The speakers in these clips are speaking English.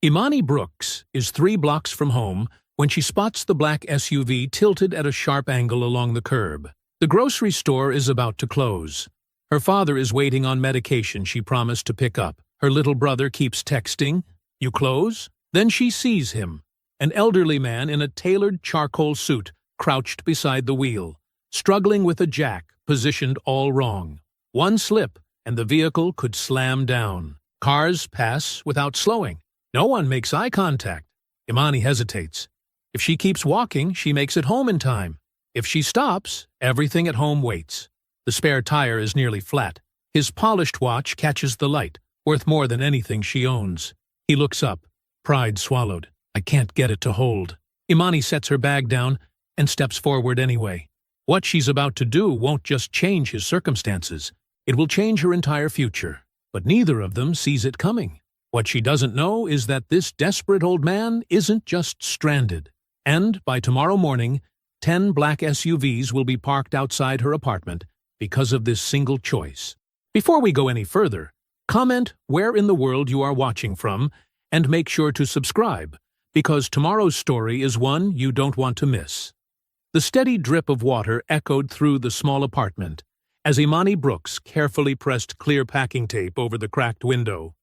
Imani Brooks is 3 blocks from home when she spots the black SUV tilted at a sharp angle along the curb. The grocery store is about to close. Her father is waiting on medication she promised to pick up. Her little brother keeps texting, "You close?" Then she sees him, an elderly man in a tailored charcoal suit, crouched beside the wheel, struggling with a jack positioned all wrong. One slip, and the vehicle could slam down. Cars pass without slowing. No one makes eye contact. Imani hesitates. If she keeps walking, she makes it home in time. If she stops, everything at home waits. The spare tire is nearly flat. His polished watch catches the light, worth more than anything she owns. He looks up, pride swallowed. I can't get it to hold. Imani sets her bag down and steps forward anyway. What she's about to do won't just change his circumstances. It will change her entire future. But neither of them sees it coming. What she doesn't know is that this desperate old man isn't just stranded. And by tomorrow morning, 10 black SUVs will be parked outside her apartment because of this single choice. Before we go any further, comment where in the world you are watching from and make sure to subscribe, because tomorrow's story is one you don't want to miss. The steady drip of water echoed through the small apartment as Imani Brooks carefully pressed clear packing tape over the cracked window.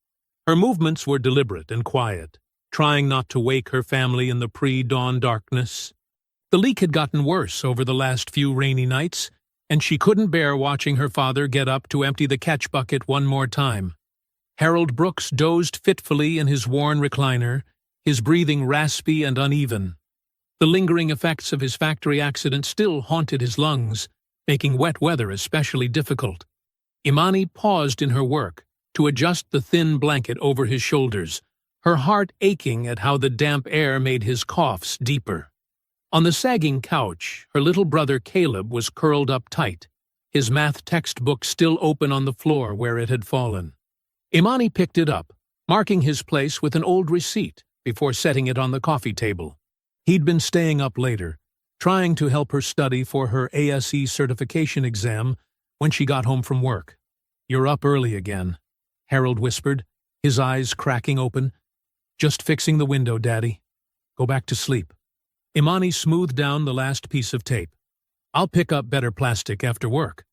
Her movements were deliberate and quiet, trying not to wake her family in the pre-dawn darkness. The leak had gotten worse over the last few rainy nights, and she couldn't bear watching her father get up to empty the catch bucket one more time. Harold Brooks dozed fitfully in his worn recliner, his breathing raspy and uneven. The lingering effects of his factory accident still haunted his lungs, making wet weather especially difficult. Imani paused in her work to adjust the thin blanket over his shoulders, her heart aching at how the damp air made his coughs deeper. On the sagging couch, her little brother Caleb was curled up tight, his math textbook still open on the floor where it had fallen. Imani picked it up, marking his place with an old receipt before setting it on the coffee table. He'd been staying up later, trying to help her study for her ASE certification exam when she got home from work. "You're up early again," Harold whispered, his eyes cracking open. "Just fixing the window, Daddy. Go back to sleep." Imani smoothed down the last piece of tape. "I'll pick up better plastic after work.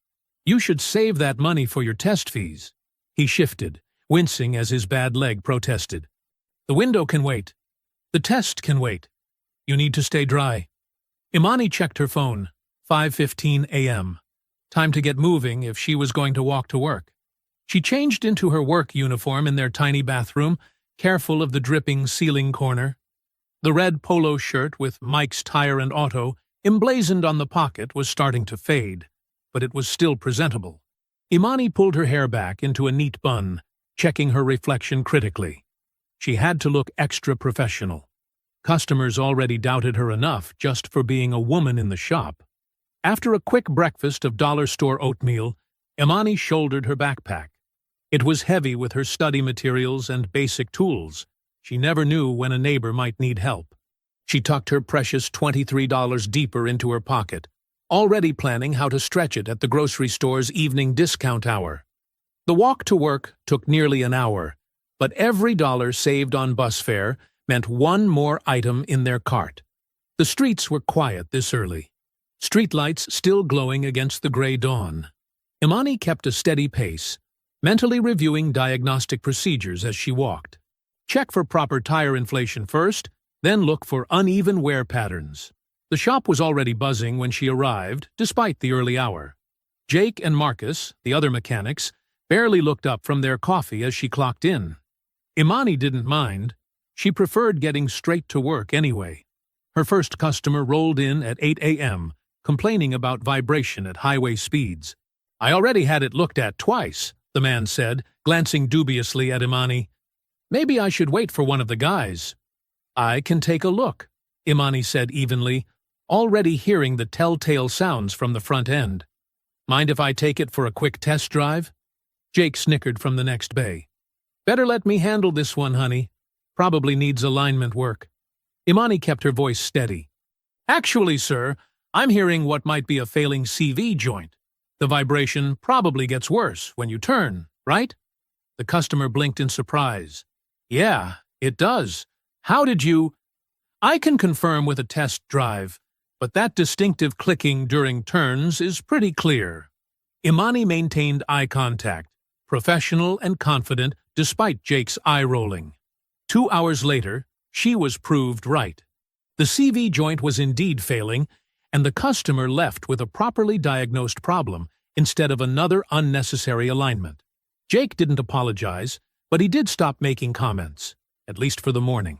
You should save that money for your test fees." He shifted, wincing as his bad leg protested. "The window can wait. The test can wait. You need to stay dry." Imani checked her phone. 5:15 a.m. Time to get moving if she was going to walk to work. She changed into her work uniform in their tiny bathroom, careful of the dripping ceiling corner. The red polo shirt with Mike's Tire and Auto emblazoned on the pocket was starting to fade, but it was still presentable. Imani pulled her hair back into a neat bun, checking her reflection critically. She had to look extra professional. Customers already doubted her enough just for being a woman in the shop. After a quick breakfast of dollar store oatmeal, Imani shouldered her backpack. It was heavy with her study materials and basic tools. She never knew when a neighbor might need help. She tucked her precious $23 deeper into her pocket, already planning how to stretch it at the grocery store's evening discount hour. The walk to work took nearly an hour, but every dollar saved on bus fare meant one more item in their cart. The streets were quiet this early, streetlights still glowing against the gray dawn. Imani kept a steady pace, mentally reviewing diagnostic procedures as she walked. Check for proper tire inflation first, then look for uneven wear patterns. The shop was already buzzing when she arrived, despite the early hour. Jake and Marcus, the other mechanics, barely looked up from their coffee as she clocked in. Imani didn't mind. She preferred getting straight to work anyway. Her first customer rolled in at 8 a.m., complaining about vibration at highway speeds. "I already had it looked at twice," the man said, glancing dubiously at Imani. "Maybe I should wait for one of the guys." "I can take a look," Imani said evenly, already hearing the telltale sounds from the front end. "Mind if I take it for a quick test drive?" Jake snickered from the next bay. "Better let me handle this one, honey. Probably needs alignment work." Imani kept her voice steady. "Actually, sir, I'm hearing what might be a failing CV joint. The vibration probably gets worse when you turn, right?" The customer blinked in surprise. "Yeah, It does. How did you— I can confirm with a test drive, but that distinctive clicking during turns is pretty clear. Imani maintained eye contact, professional and confident despite Jake's eye-rolling. 2 hours later, she was proved right. The CV joint was indeed failing, and the customer left with a properly diagnosed problem instead of another unnecessary alignment. Jake didn't apologize, but he did stop making comments, at least for the morning.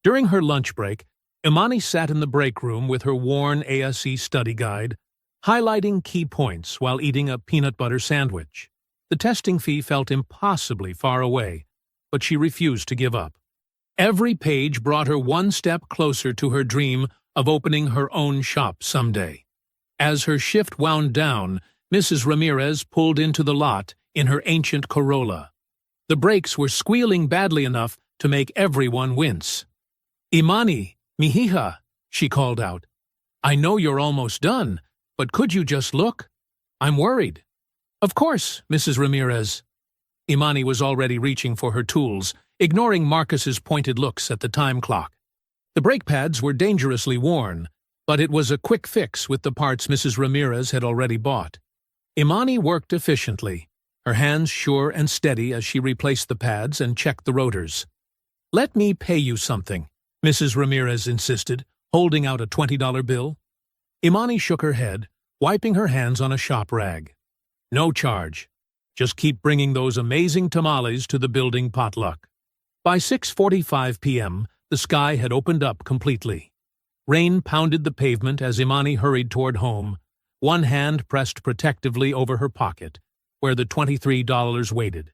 During her lunch break, Imani sat in the break room with her worn ASE study guide, highlighting key points while eating a peanut butter sandwich. The testing fee felt impossibly far away, but she refused to give up. Every page brought her one step closer to her dream of opening her own shop someday. As her shift wound down, Mrs. Ramirez pulled into the lot in her ancient Corolla. The brakes were squealing badly enough to make everyone wince. "Imani, mihija," she called out. "I know you're almost done, but could you just look? I'm worried." "Of course, Mrs. Ramirez." Imani was already reaching for her tools, ignoring Marcus's pointed looks at the time clock. The brake pads were dangerously worn, but it was a quick fix with the parts Mrs. Ramirez had already bought. Imani worked efficiently, her hands sure and steady as she replaced the pads and checked the rotors. "Let me pay you something," Mrs. Ramirez insisted, holding out a $20 bill. Imani shook her head, wiping her hands on a shop rag. "No charge. Just keep bringing those amazing tamales to the building potluck." By 6:45 p.m., the sky had opened up completely. Rain pounded the pavement as Imani hurried toward home, one hand pressed protectively over her pocket, where the $23 waited.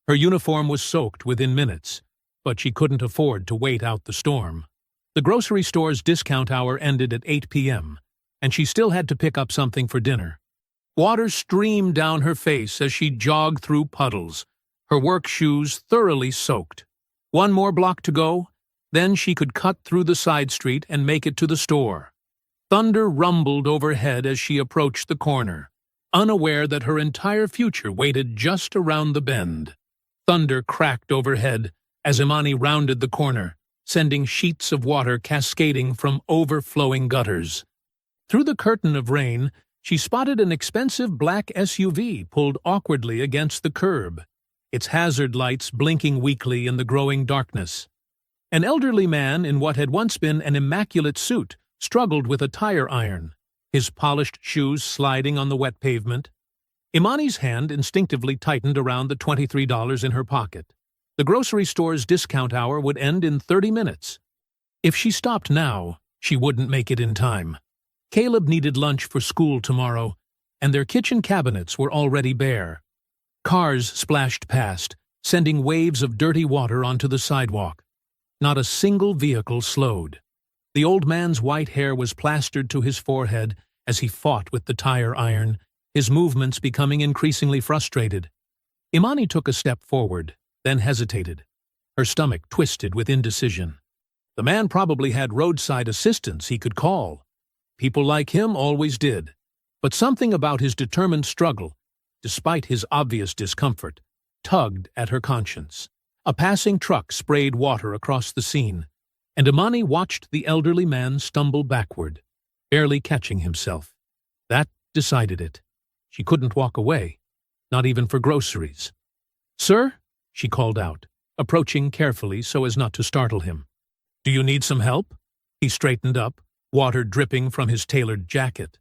Her uniform was soaked within minutes, but she couldn't afford to wait out the storm. The grocery store's discount hour ended at 8 p.m., and she still had to pick up something for dinner. Water streamed down her face as she jogged through puddles, her work shoes thoroughly soaked. One more block to go, then she could cut through the side street and make it to the store. Thunder rumbled overhead as she approached the corner, unaware that her entire future waited just around the bend. Thunder cracked overhead as Imani rounded the corner, sending sheets of water cascading from overflowing gutters. Through the curtain of rain, she spotted an expensive black SUV pulled awkwardly against the curb, its hazard lights blinking weakly in the growing darkness. An elderly man in what had once been an immaculate suit struggled with a tire iron, his polished shoes sliding on the wet pavement. Imani's hand instinctively tightened around the $23 in her pocket. The grocery store's discount hour would end in 30 minutes. If she stopped now, she wouldn't make it in time. Caleb needed lunch for school tomorrow, and their kitchen cabinets were already bare. Cars splashed past, sending waves of dirty water onto the sidewalk. Not a single vehicle slowed. The old man's white hair was plastered to his forehead as he fought with the tire iron, his movements becoming increasingly frustrated. Imani took a step forward, then hesitated. Her stomach twisted with indecision. The man probably had roadside assistance he could call. People like him always did. But something about his determined struggle, despite his obvious discomfort, tugged at her conscience. A passing truck sprayed water across the scene, and Imani watched the elderly man stumble backward, barely catching himself. That decided it. She couldn't walk away, not even for groceries. "Sir?" she called out, approaching carefully so as not to startle him. "Do you need some help?" He straightened up, water dripping from his tailored jacket.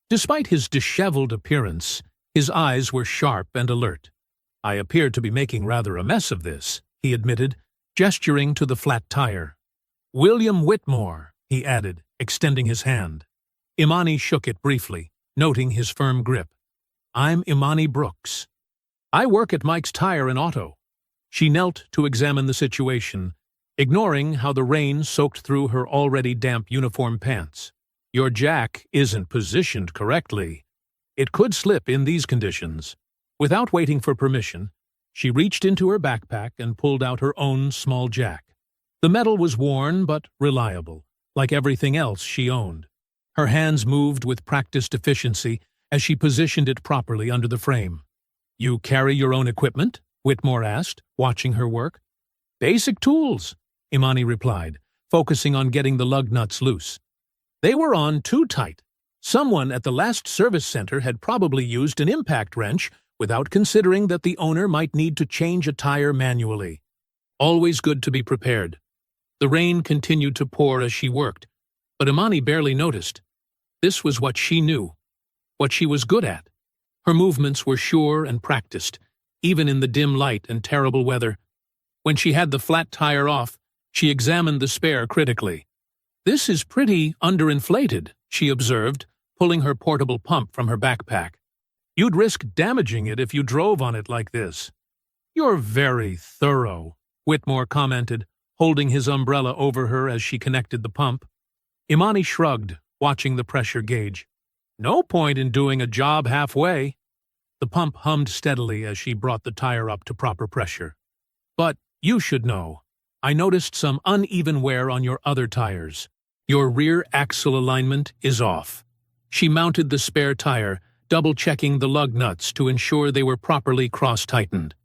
Despite his disheveled appearance, his eyes were sharp and alert. "I appear to be making rather a mess of this," he admitted, gesturing to the flat tire. "William Whitmore," he added, extending his hand. Imani shook it briefly, noting his firm grip. "I'm Imani Brooks. I work at Mike's Tire and Auto." She knelt to examine the situation, ignoring how the rain soaked through her already damp uniform pants. "Your jack isn't positioned correctly. It could slip in these conditions." Without waiting for permission, she reached into her backpack and pulled out her own small jack. The metal was worn but reliable, like everything else she owned. Her hands moved with practiced efficiency as she positioned it properly under the frame. "You carry your own equipment?" Whitmore asked, watching her work. "Basic tools. Imani replied, focusing on getting the lug nuts loose. They were on too tight. Someone at the last service center had probably used an impact wrench without considering that the owner might need to change a tire manually. Always good to be prepared. The rain continued to pour as she worked, but Imani barely noticed. This was what she knew, what she was good at. Her movements were sure and practiced, even in the dim light and terrible weather. When she had the flat tire off, she examined the spare critically. "This is pretty underinflated," she observed, pulling her portable pump from her backpack. "You'd risk damaging it if you drove on it like this." "You're very thorough," Whitmore commented, holding his umbrella over her as she connected the pump. Imani shrugged, watching the pressure gauge. "No point in doing a job halfway." The pump hummed steadily as she brought the tire up to proper pressure. "But you should know. I noticed some uneven wear on your other tires. Your rear axle alignment is off." She mounted the spare tire, double-checking the lug nuts to ensure they were properly cross-tightened.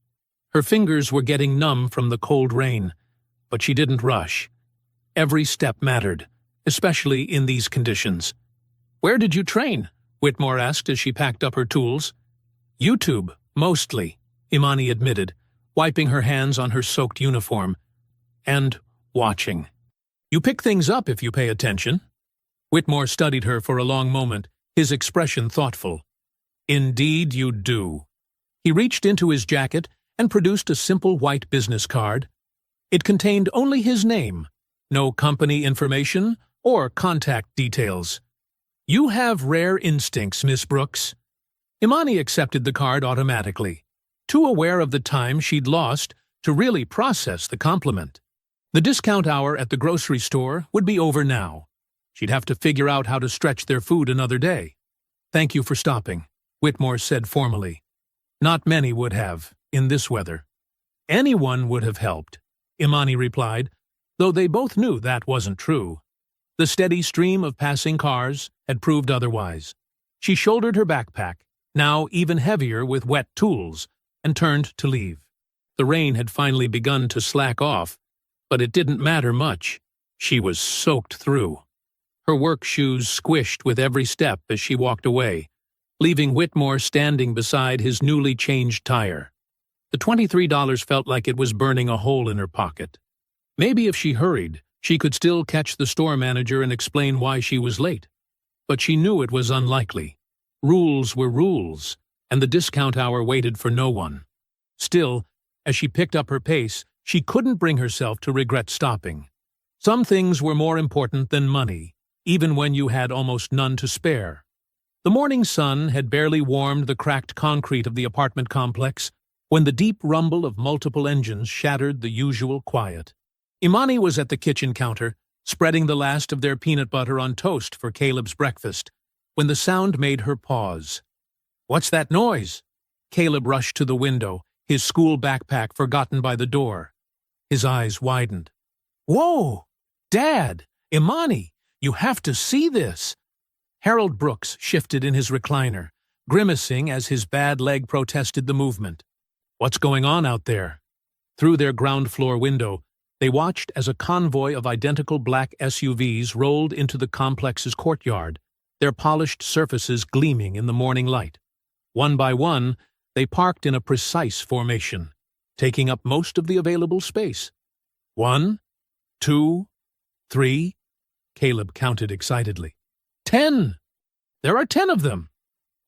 Her fingers were getting numb from the cold rain, but she didn't rush. Every step mattered, especially in these conditions. "Where did you train?" Whitmore asked as she packed up her tools. "YouTube, mostly," Imani admitted, wiping her hands on her soaked uniform. "And watching. You pick things up if you pay attention." Whitmore studied her for a long moment, his expression thoughtful. "Indeed you do." He reached into his jacket and produced a simple white business card. It contained only his name, no company information or contact details. "You have rare instincts, Miss Brooks." Imani accepted the card automatically, too aware of the time she'd lost to really process the compliment. The discount hour at the grocery store would be over now. She'd have to figure out how to stretch their food another day. "Thank you for stopping," Whitmore said formally. Not many would have, in this weather. "Anyone would have helped," Imani replied, though they both knew that wasn't true. The steady stream of passing cars had proved otherwise. She shouldered her backpack, now even heavier with wet tools, and turned to leave. The rain had finally begun to slack off, but it didn't matter much. She was soaked through. Her work shoes squished with every step as she walked away, leaving Whitmore standing beside his newly changed tire. The $23 felt like it was burning a hole in her pocket. Maybe if she hurried, she could still catch the store manager and explain why she was late. But she knew it was unlikely. Rules were rules, and the discount hour waited for no one. Still, as she picked up her pace, she couldn't bring herself to regret stopping. Some things were more important than money, even when you had almost none to spare. The morning sun had barely warmed the cracked concrete of the apartment complex when the deep rumble of multiple engines shattered the usual quiet. Imani was at the kitchen counter, spreading the last of their peanut butter on toast for Caleb's breakfast, when the sound made her pause. "What's that noise?" Caleb rushed to the window, his school backpack forgotten by the door. His eyes widened. "Whoa! Dad! Imani! You have to see this!" Harold Brooks shifted in his recliner, grimacing as his bad leg protested the movement. "What's going on out there?" Through their ground-floor window, they watched as a convoy of identical black SUVs rolled into the complex's courtyard, their polished surfaces gleaming in the morning light. One by one, they parked in a precise formation, taking up most of the available space. 1, 2, 3, Caleb counted excitedly. 10! There are 10 of them!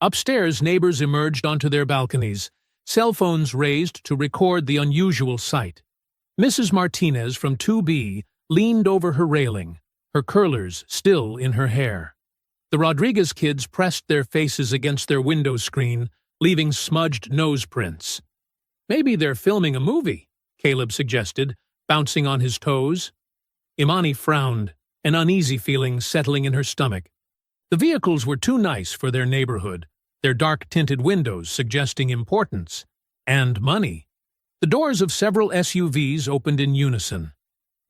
Upstairs, neighbors emerged onto their balconies, cell phones raised to record the unusual sight. Mrs. Martinez from 2B leaned over her railing, her curlers still in her hair. The Rodriguez kids pressed their faces against their window screen, leaving smudged nose prints. "Maybe they're filming a movie," Caleb suggested, bouncing on his toes. Imani frowned, an uneasy feeling settling in her stomach. The vehicles were too nice for their neighborhood, their dark-tinted windows suggesting importance and money. The doors of several SUVs opened in unison.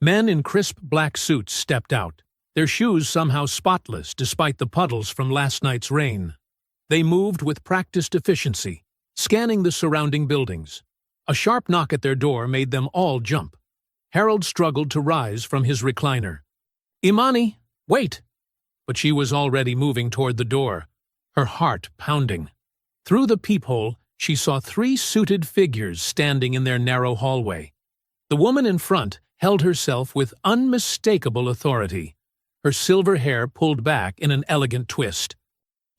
Men in crisp black suits stepped out, their shoes somehow spotless despite the puddles from last night's rain. They moved with practiced efficiency, scanning the surrounding buildings. A sharp knock at their door made them all jump. Harold struggled to rise from his recliner. "Imani, wait!" But she was already moving toward the door, her heart pounding. Through the peephole, she saw 3 suited figures standing in their narrow hallway. The woman in front held herself with unmistakable authority, her silver hair pulled back in an elegant twist.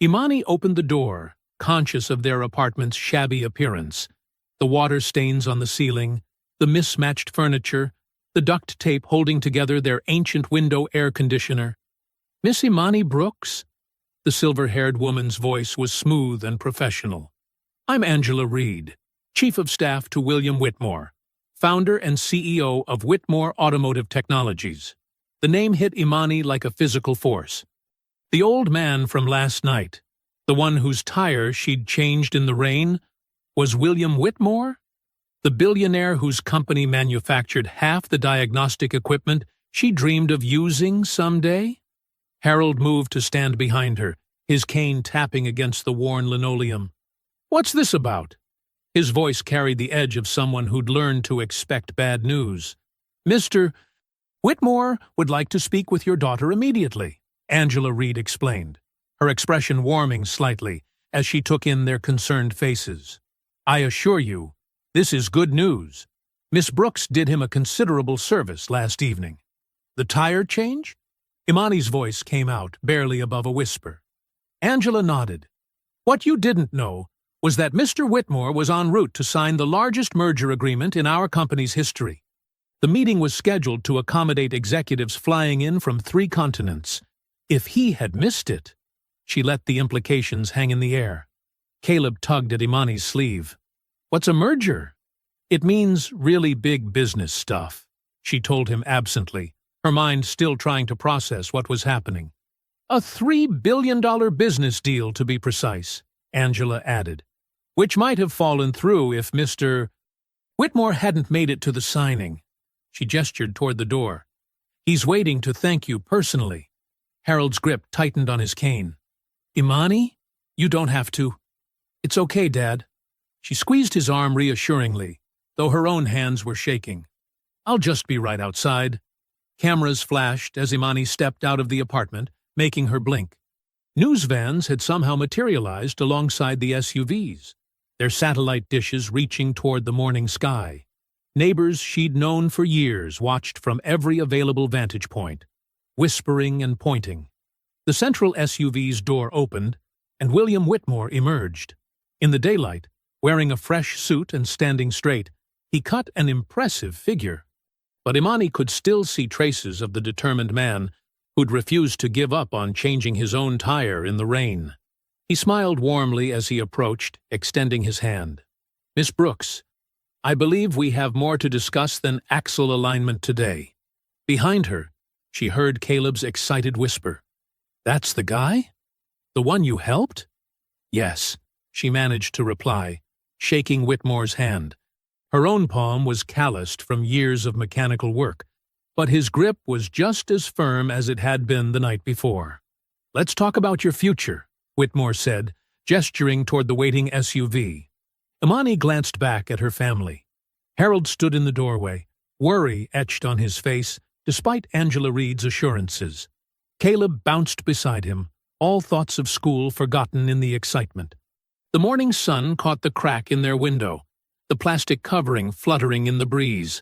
Imani opened the door, conscious of their apartment's shabby appearance. The water stains on the ceiling, the mismatched furniture, the duct tape holding together their ancient window air conditioner. "Miss Imani Brooks?" The silver-haired woman's voice was smooth and professional. "I'm Angela Reed, Chief of Staff to William Whitmore, founder and CEO of Whitmore Automotive Technologies." The name hit Imani like a physical force. The old man from last night, the one whose tire she'd changed in the rain, was William Whitmore? The billionaire whose company manufactured half the diagnostic equipment she dreamed of using someday? Harold moved to stand behind her, his cane tapping against the worn linoleum. "What's this about?" His voice carried the edge of someone who'd learned to expect bad news. "Mr. Whitmore would like to speak with your daughter immediately," Angela Reed explained, her expression warming slightly as she took in their concerned faces. "I assure you, this is good news. Miss Brooks did him a considerable service last evening." "The tire change?" Imani's voice came out, barely above a whisper. Angela nodded. "What you didn't know was that Mr. Whitmore was en route to sign the largest merger agreement in our company's history. The meeting was scheduled to accommodate executives flying in from 3 continents. If he had missed it..." She let the implications hang in the air. Caleb tugged at Imani's sleeve. "What's a merger?" "It means really big business stuff," she told him absently, her mind still trying to process what was happening. "A $3 billion business deal, to be precise," Angela added, "which might have fallen through if Mr. Whitmore hadn't made it to the signing." She gestured toward the door. "He's waiting to thank you personally." Harold's grip tightened on his cane. "Imani, you don't have to." "It's okay, Dad." She squeezed his arm reassuringly, though her own hands were shaking. "I'll just be right outside." Cameras flashed as Imani stepped out of the apartment, making her blink. News vans had somehow materialized alongside the SUVs, their satellite dishes reaching toward the morning sky. Neighbors she'd known for years watched from every available vantage point, whispering and pointing. The central SUV's door opened, and William Whitmore emerged. In the daylight, wearing a fresh suit and standing straight, he cut an impressive figure. But Imani could still see traces of the determined man who'd refused to give up on changing his own tire in the rain. He smiled warmly as he approached, extending his hand. "Miss Brooks, I believe we have more to discuss than axle alignment today." Behind her, she heard Caleb's excited whisper. "That's the guy? The one you helped?" "Yes," she managed to reply, shaking Whitmore's hand. Her own palm was calloused from years of mechanical work, but his grip was just as firm as it had been the night before. "Let's talk about your future," Whitmore said, gesturing toward the waiting SUV. Imani glanced back at her family. Harold stood in the doorway, worry etched on his face, despite Angela Reed's assurances. Caleb bounced beside him, all thoughts of school forgotten in the excitement. The morning sun caught the crack in their window, the plastic covering fluttering in the breeze.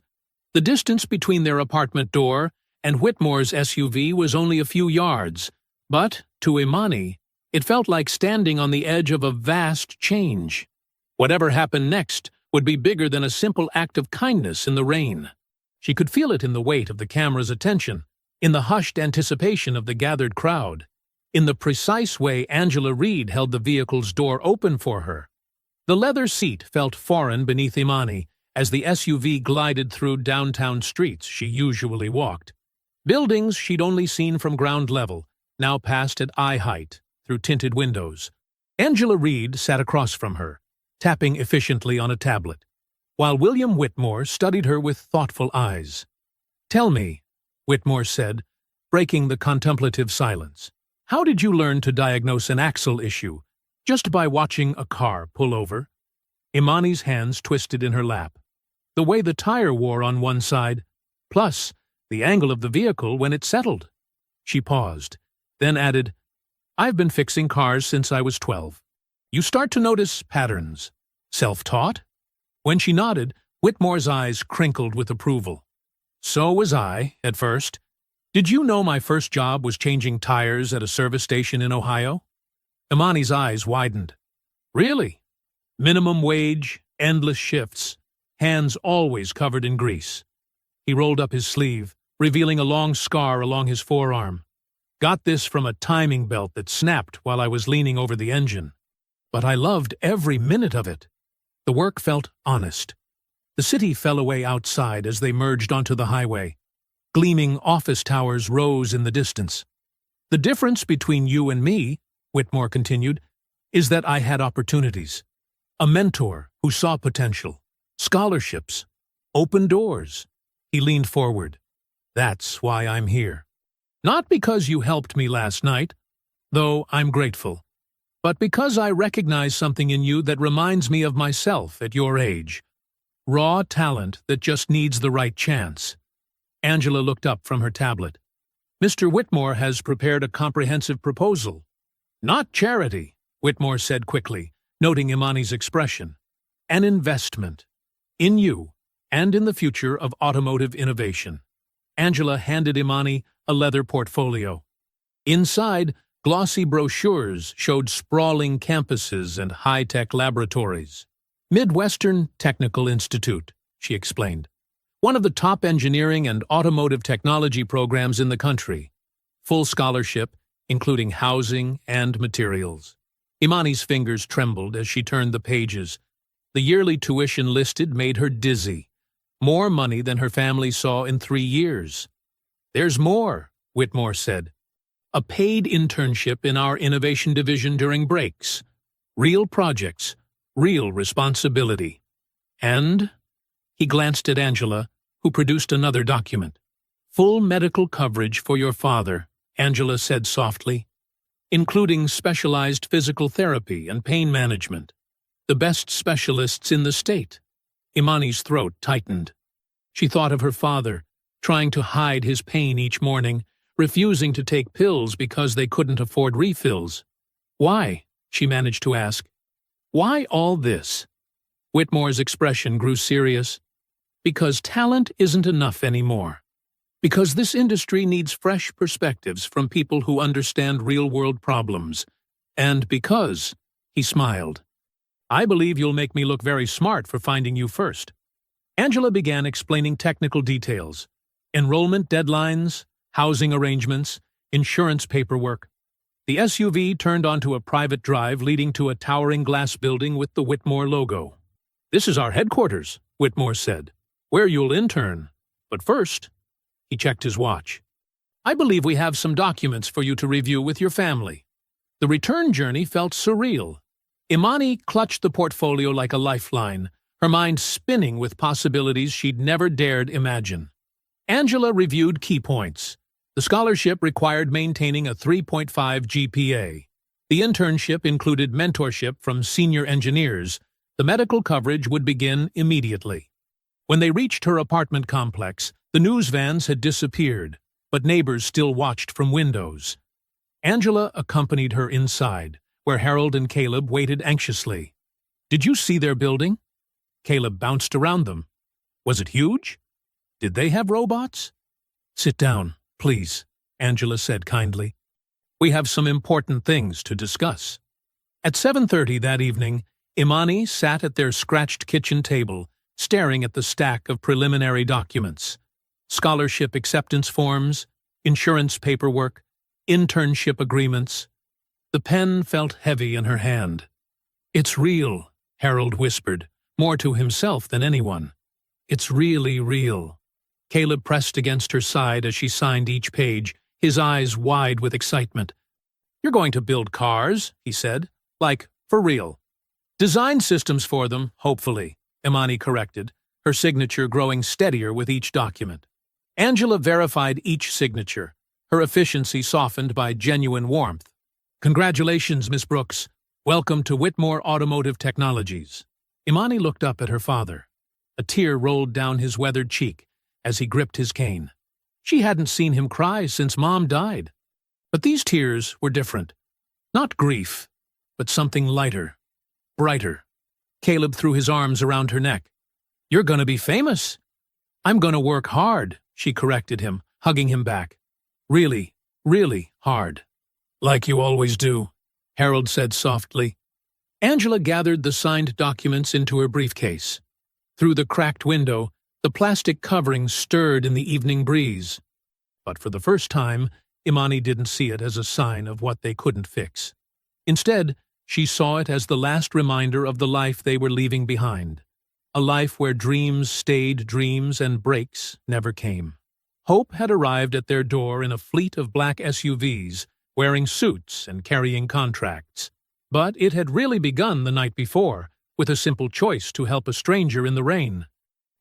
The distance between their apartment door and Whitmore's SUV was only a few yards, but, to Imani, it felt like standing on the edge of a vast change. Whatever happened next would be bigger than a simple act of kindness in the rain. She could feel it in the weight of the camera's attention, in the hushed anticipation of the gathered crowd, in the precise way Angela Reed held the vehicle's door open for her. The leather seat felt foreign beneath Imani as the SUV glided through downtown streets she usually walked. Buildings she'd only seen from ground level now passed at eye height through tinted windows. Angela Reed sat across from her, tapping efficiently on a tablet, while William Whitmore studied her with thoughtful eyes. "Tell me," Whitmore said, breaking the contemplative silence, "how did you learn to diagnose an axle issue? Just by watching a car pull over?" Imani's hands twisted in her lap. "The way the tire wore on one side, plus the angle of the vehicle when it settled. She paused, then added, I've been fixing cars since I was 12. You start to notice patterns. Self-taught? When she nodded, Whitmore's eyes crinkled with approval. So was I, at first. Did you know my first job was changing tires at a service station in Ohio? Imani's eyes widened. Really? Minimum wage, endless shifts, hands always covered in grease. He rolled up his sleeve, revealing a long scar along his forearm. Got this from a timing belt that snapped while I was leaning over the engine. But I loved every minute of it. The work felt honest. The city fell away outside as they merged onto the highway. Gleaming office towers rose in the distance. The difference between you and me, Whitmore continued, is that I had opportunities. A mentor who saw potential. Scholarships. Open doors. He leaned forward. That's why I'm here. Not because you helped me last night, though I'm grateful, but because I recognize something in you that reminds me of myself at your age. Raw talent that just needs the right chance. Angela looked up from her tablet. Mr. Whitmore has prepared a comprehensive proposal. Not charity, Whitmore said quickly, noting Imani's expression. An investment. In you, and in the future of automotive innovation. Angela handed Imani a leather portfolio. Inside, glossy brochures showed sprawling campuses and high-tech laboratories. Midwestern Technical Institute, she explained. One of the top engineering and automotive technology programs in the country. Full scholarship, including housing and materials. Imani's fingers trembled as she turned the pages. The yearly tuition listed made her dizzy. More money than her family saw in 3 years. There's more, Whitmore said. A paid internship in our innovation division during breaks. Real projects, real responsibility. And, he glanced at Angela, who produced another document. Full medical coverage for your father, Angela said softly, including specialized physical therapy and pain management. The best specialists in the state. Imani's throat tightened. She thought of her father, trying to hide his pain each morning, refusing to take pills because they couldn't afford refills. Why? She managed to ask. Why all this? Whitmore's expression grew serious. Because talent isn't enough anymore. Because this industry needs fresh perspectives from people who understand real-world problems. And because, he smiled. I believe you'll make me look very smart for finding you first. Angela began explaining technical details. Enrollment deadlines, housing arrangements, insurance paperwork. The SUV turned onto a private drive leading to a towering glass building with the Whitmore logo. This is our headquarters, Whitmore said, where you'll intern. But first, he checked his watch. I believe we have some documents for you to review with your family. The return journey felt surreal. Imani clutched the portfolio like a lifeline, her mind spinning with possibilities she'd never dared imagine. Angela reviewed key points. The scholarship required maintaining a 3.5 GPA. The internship included mentorship from senior engineers. The medical coverage would begin immediately. When they reached her apartment complex, the news vans had disappeared, but neighbors still watched from windows. Angela accompanied her inside, where Harold and Caleb waited anxiously. Did you see their building? Caleb bounced around them. Was it huge? Did they have robots? Sit down, please, Angela said kindly. We have some important things to discuss. At 7:30 that evening, Imani sat at their scratched kitchen table, staring at the stack of preliminary documents. Scholarship acceptance forms, insurance paperwork, internship agreements. The pen felt heavy in her hand. It's real, Harold whispered, more to himself than anyone. It's really real. Caleb pressed against her side as she signed each page, his eyes wide with excitement. You're going to build cars, he said, like, for real. Design systems for them, hopefully, Imani corrected, her signature growing steadier with each document. Angela verified each signature, her efficiency softened by genuine warmth. Congratulations, Miss Brooks. Welcome to Whitmore Automotive Technologies. Imani looked up at her father. A tear rolled down his weathered cheek, as he gripped his cane. She hadn't seen him cry since Mom died. But these tears were different. Not grief, but something lighter, brighter. Caleb threw his arms around her neck. "You're gonna be famous." "I'm gonna work hard," she corrected him, hugging him back. "Really, really hard." "Like you always do," Harold said softly. Angela gathered the signed documents into her briefcase. Through the cracked window, the plastic covering stirred in the evening breeze. But for the first time, Imani didn't see it as a sign of what they couldn't fix. Instead, she saw it as the last reminder of the life they were leaving behind. A life where dreams stayed dreams and breaks never came. Hope had arrived at their door in a fleet of black SUVs, wearing suits and carrying contracts. But it had really begun the night before, with a simple choice to help a stranger in the rain.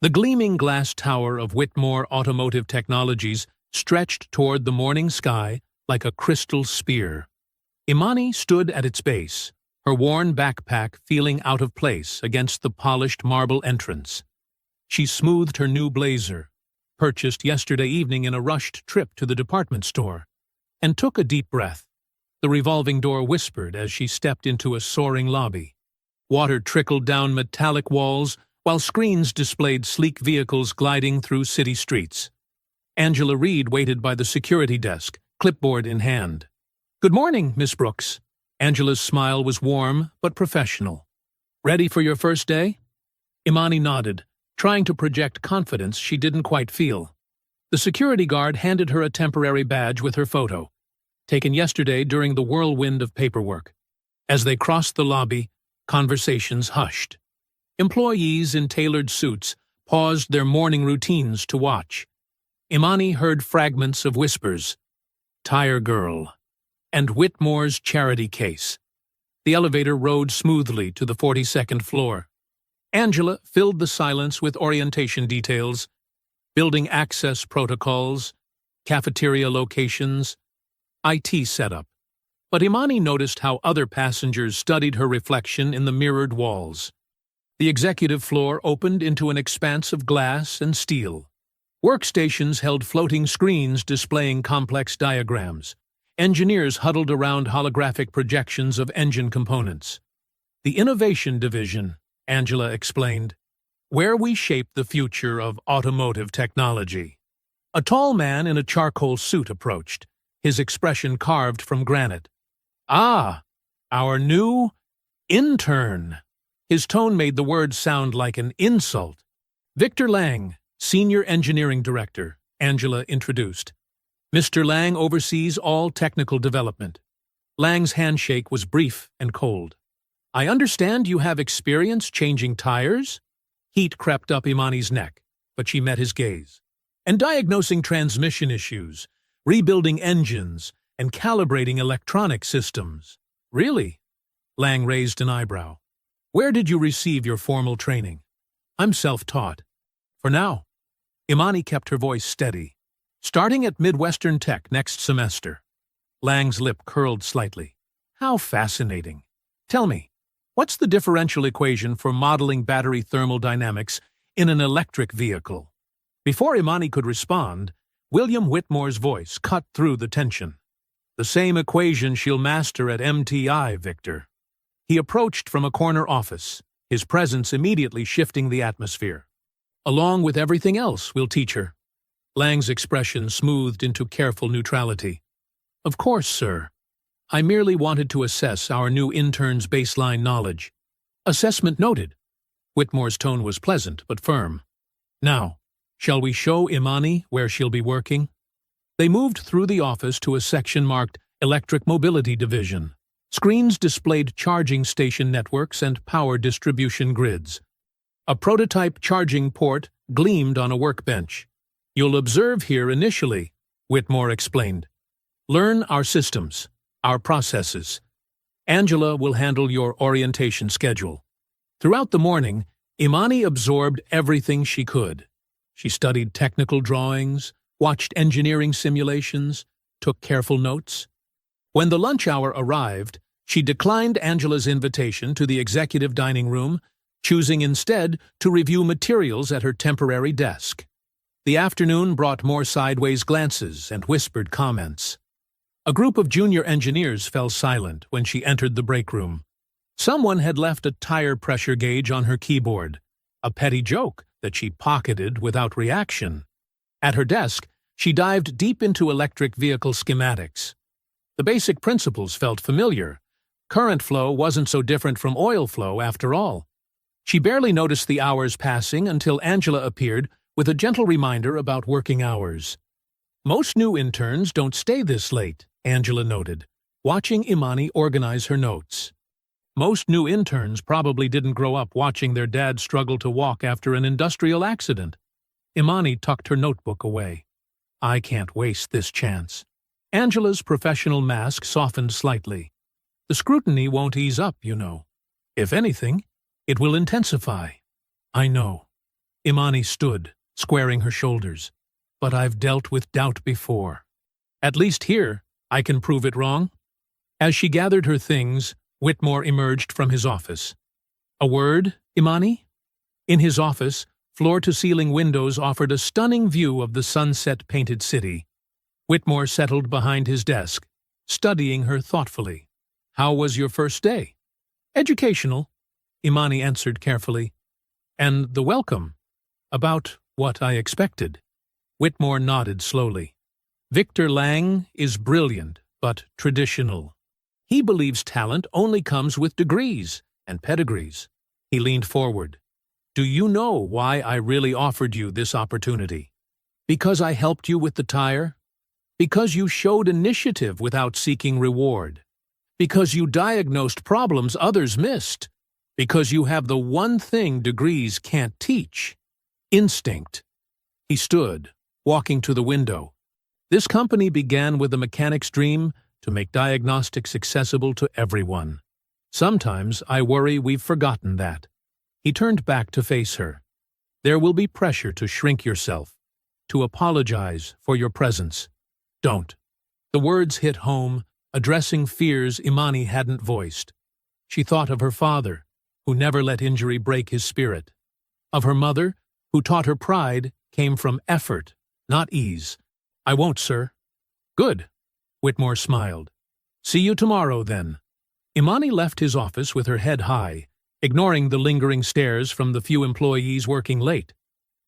The gleaming glass tower of Whitmore Automotive Technologies stretched toward the morning sky like a crystal spear. Imani stood at its base, her worn backpack feeling out of place against the polished marble entrance. She smoothed her new blazer, purchased yesterday evening in a rushed trip to the department store, and took a deep breath. The revolving door whispered as she stepped into a soaring lobby. Water trickled down metallic walls, while screens displayed sleek vehicles gliding through city streets. Angela Reed waited by the security desk, clipboard in hand. "Good morning, Miss Brooks." Angela's smile was warm but professional. "Ready for your first day?" Imani nodded, trying to project confidence she didn't quite feel. The security guard handed her a temporary badge with her photo, taken yesterday during the whirlwind of paperwork. As they crossed the lobby, conversations hushed. Employees in tailored suits paused their morning routines to watch. Imani heard fragments of whispers. "Tire Girl," and "Whitmore's charity case." The elevator rode smoothly to the 42nd floor. Angela filled the silence with orientation details, building access protocols, cafeteria locations, IT setup. But Imani noticed how other passengers studied her reflection in the mirrored walls. The executive floor opened into an expanse of glass and steel. Workstations held floating screens displaying complex diagrams. Engineers huddled around holographic projections of engine components. "The Innovation Division," Angela explained, "where we shape the future of automotive technology." A tall man in a charcoal suit approached, his expression carved from granite. "Ah, our new intern." His tone made the word sound like an insult. "Victor Lang, Senior Engineering Director," Angela introduced. "Mr. Lang oversees all technical development." Lang's handshake was brief and cold. "I understand you have experience changing tires?" Heat crept up Imani's neck, but she met his gaze. "And diagnosing transmission issues, rebuilding engines, and calibrating electronic systems." "Really?" Lang raised an eyebrow. "Where did you receive your formal training?" "I'm self-taught." "For now." Imani kept her voice steady. "Starting at Midwestern Tech next semester." Lang's lip curled slightly. "How fascinating. Tell me, what's the differential equation for modeling battery thermal dynamics in an electric vehicle?" Before Imani could respond, William Whitmore's voice cut through the tension. "The same equation she'll master at MTI, Victor." He approached from a corner office, his presence immediately shifting the atmosphere. "Along with everything else we'll teach her." Lang's expression smoothed into careful neutrality. "Of course, sir. I merely wanted to assess our new intern's baseline knowledge." "Assessment noted." Whitmore's tone was pleasant but firm. "Now, shall we show Imani where she'll be working?" They moved through the office to a section marked Electric Mobility Division. Screens displayed charging station networks and power distribution grids. A prototype charging port gleamed on a workbench. "You'll observe here initially," Whitmore explained. "Learn our systems, our processes. Angela will handle your orientation schedule." Throughout the morning, Imani absorbed everything she could. She studied technical drawings, watched engineering simulations, took careful notes. When the lunch hour arrived, she declined Angela's invitation to the executive dining room, choosing instead to review materials at her temporary desk. The afternoon brought more sideways glances and whispered comments. A group of junior engineers fell silent when she entered the break room. Someone had left a tire pressure gauge on her keyboard, a petty joke that she pocketed without reaction. At her desk, she dived deep into electric vehicle schematics. The basic principles felt familiar. Current flow wasn't so different from oil flow after all. She barely noticed the hours passing until Angela appeared with a gentle reminder about working hours. Most new interns don't stay this late, Angela noted, watching Imani organize her notes. Most new interns probably didn't grow up watching their dad struggle to walk after an industrial accident. Imani tucked her notebook away. I can't waste this chance. Angela's professional mask softened slightly. The scrutiny won't ease up, you know. If anything, it will intensify. I know. Imani stood, squaring her shoulders. But I've dealt with doubt before. At least here, I can prove it wrong. As she gathered her things, Whitmore emerged from his office. A word, Imani? In his office, floor-to-ceiling windows offered a stunning view of the sunset-painted city. Whitmore settled behind his desk, studying her thoughtfully. How was your first day? Educational, Imani answered carefully. And the welcome? About what I expected. Whitmore nodded slowly. Victor Lang is brilliant, but traditional. He believes talent only comes with degrees and pedigrees. He leaned forward. Do you know why I really offered you this opportunity? Because I helped you with the tire? Because you showed initiative without seeking reward? Because you diagnosed problems others missed? Because you have the one thing degrees can't teach? Instinct. He stood, walking to the window. This company began with a mechanic's dream to make diagnostics accessible to everyone. Sometimes I worry we've forgotten that. He turned back to face her. There will be pressure to shrink yourself, to apologize for your presence. Don't. The words hit home, addressing fears Imani hadn't voiced. She thought of her father, who never let injury break his spirit. Of her mother, who taught her pride came from effort, not ease. I won't, sir. Good. Whitmore smiled. See you tomorrow, then. Imani left his office with her head high, ignoring the lingering stares from the few employees working late.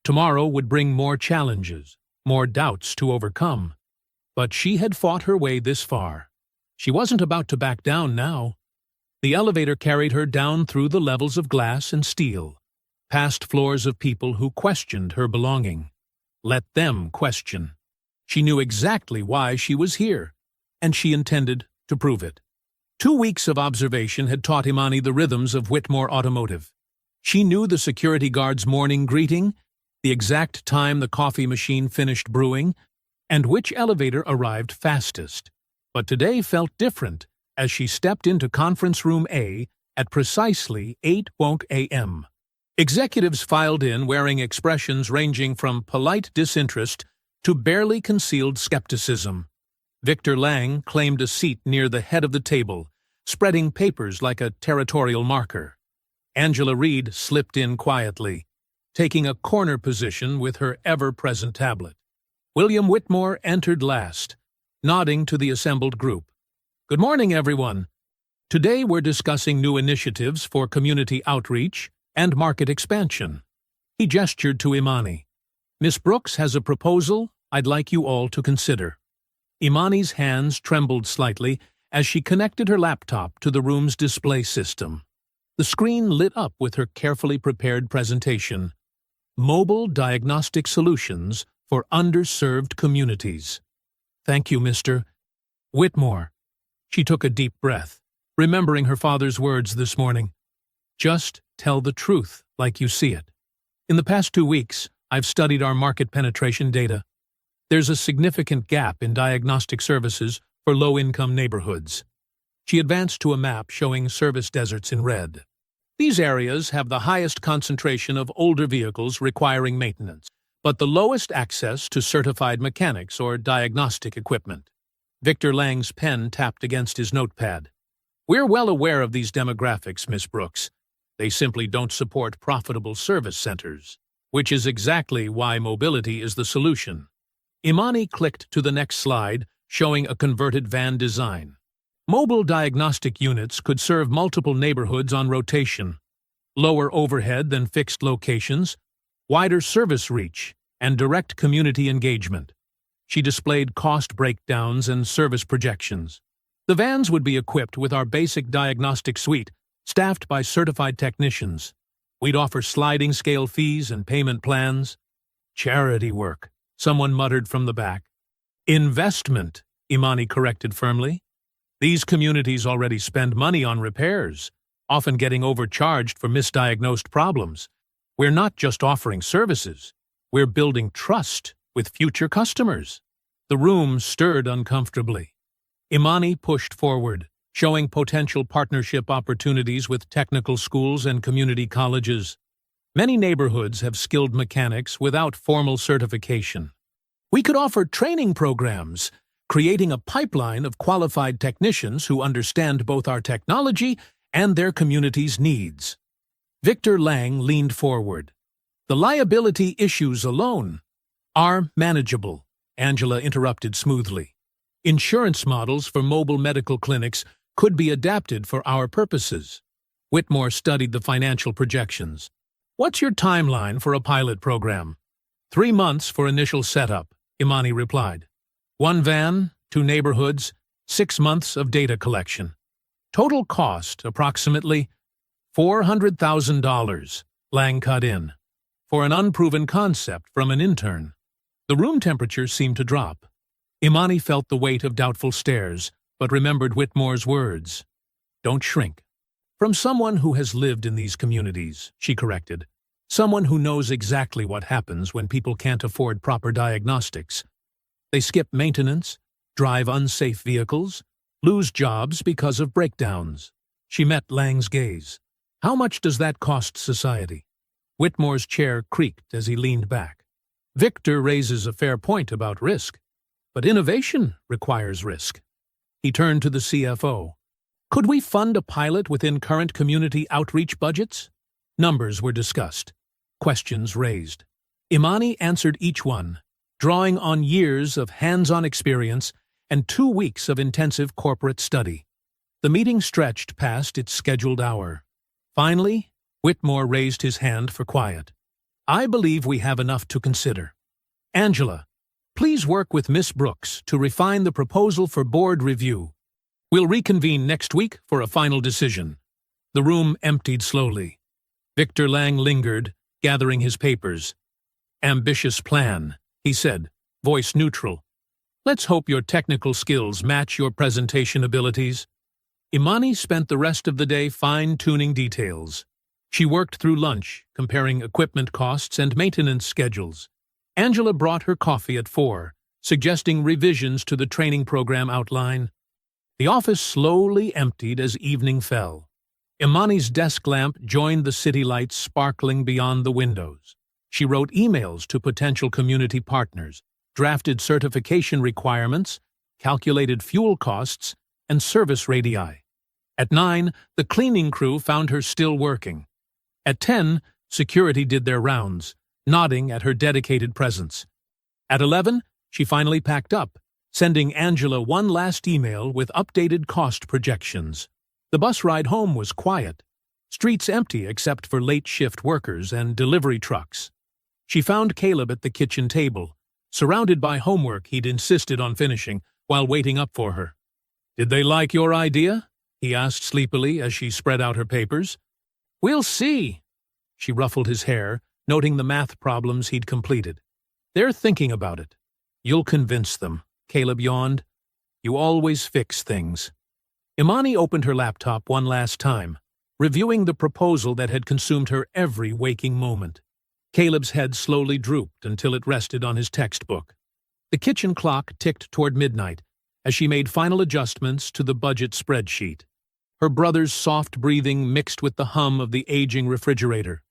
Tomorrow would bring more challenges, more doubts to overcome. But she had fought her way this far. She wasn't about to back down now. The elevator carried her down through the levels of glass and steel, past floors of people who questioned her belonging. Let them question. She knew exactly why she was here, and she intended to prove it. 2 weeks of observation had taught Imani the rhythms of Whitmore Automotive. She knew the security guard's morning greeting, the exact time the coffee machine finished brewing, and which elevator arrived fastest. But today felt different as she stepped into Conference Room A at precisely 8 a.m. Executives filed in wearing expressions ranging from polite disinterest to barely concealed skepticism. Victor Lang claimed a seat near the head of the table, spreading papers like a territorial marker. Angela Reed slipped in quietly, taking a corner position with her ever-present tablet. William Whitmore entered last, nodding to the assembled group. Good morning, everyone. Today we're discussing new initiatives for community outreach and market expansion. He gestured to Imani. Miss Brooks has a proposal I'd like you all to consider. Imani's hands trembled slightly as she connected her laptop to the room's display system. The screen lit up with her carefully prepared presentation. Mobile Diagnostic Solutions for Underserved Communities. Thank you, Mr. Whitmore. She took a deep breath, remembering her father's words this morning. Just tell the truth like you see it. In the past 2 weeks, I've studied our market penetration data. There's a significant gap in diagnostic services for low-income neighborhoods. She advanced to a map showing service deserts in red. These areas have the highest concentration of older vehicles requiring maintenance, but the lowest access to certified mechanics or diagnostic equipment. Victor Lang's pen tapped against his notepad. We're well aware of these demographics, Miss Brooks. They simply don't support profitable service centers. which is exactly why mobility is the solution. Imani clicked to the next slide, showing a converted van design. Mobile diagnostic units could serve multiple neighborhoods on rotation. Lower overhead than fixed locations, wider service reach, and direct community engagement. She displayed cost breakdowns and service projections. The vans would be equipped with our basic diagnostic suite, staffed by certified technicians. We'd offer sliding scale fees and payment plans. Charity work, someone muttered from the back. Investment, Imani corrected firmly. These communities already spend money on repairs, often getting overcharged for misdiagnosed problems. We're not just offering services, we're building trust with future customers. The room stirred uncomfortably. Imani pushed forward, showing potential partnership opportunities with technical schools and community colleges. Many neighborhoods have skilled mechanics without formal certification. We could offer training programs, creating a pipeline of qualified technicians who understand both our technology and their community's needs. Victor Lang leaned forward. The liability issues alone are manageable, Angela interrupted smoothly. Insurance models for mobile medical clinics could be adapted for our purposes. Whitmore studied the financial projections. What's your timeline for a pilot program? 3 months for initial setup, Imani replied. 1 van, 2 neighborhoods, 6 months of data collection. Total cost approximately $400,000, Lang cut in. For an unproven concept from an intern. The room temperature seemed to drop. Imani felt the weight of doubtful stares, but remembered Whitmore's words. Don't shrink. From someone who has lived in these communities, she corrected. Someone who knows exactly what happens when people can't afford proper diagnostics. They skip maintenance, drive unsafe vehicles, lose jobs because of breakdowns. She met Lang's gaze. How much does that cost society? Whitmore's chair creaked as he leaned back. Victor raises a fair point about risk, but innovation requires risk. He turned to the CFO. Could we fund a pilot within current community outreach budgets? Numbers were discussed. Questions raised. Imani answered each one, drawing on years of hands-on experience and 2 weeks of intensive corporate study. The meeting stretched past its scheduled hour. Finally, Whitmore raised his hand for quiet. I believe we have enough to consider. Angela, please work with Miss Brooks to refine the proposal for board review. We'll reconvene next week for a final decision. The room emptied slowly. Victor Lang lingered, gathering his papers. Ambitious plan, he said, voice neutral. Let's hope your technical skills match your presentation abilities. Imani spent the rest of the day fine-tuning details. She worked through lunch, comparing equipment costs and maintenance schedules. Angela brought her coffee at 4, suggesting revisions to the training program outline. The office slowly emptied as evening fell. Imani's desk lamp joined the city lights sparkling beyond the windows. She wrote emails to potential community partners, drafted certification requirements, calculated fuel costs, and service radii. At 9, the cleaning crew found her still working. At 10, security did their rounds, nodding at her dedicated presence. At 11, she finally packed up, sending Angela one last email with updated cost projections. The bus ride home was quiet, streets empty except for late-shift workers and delivery trucks. She found Caleb at the kitchen table, surrounded by homework he'd insisted on finishing while waiting up for her. Did they like your idea? He asked sleepily as she spread out her papers. We'll see. She ruffled his hair, noting the math problems he'd completed. They're thinking about it. You'll convince them, Caleb yawned. You always fix things. Imani opened her laptop one last time, reviewing the proposal that had consumed her every waking moment. Caleb's head slowly drooped until it rested on his textbook. The kitchen clock ticked toward midnight as she made final adjustments to the budget spreadsheet. Her brother's soft breathing mixed with the hum of the aging refrigerator.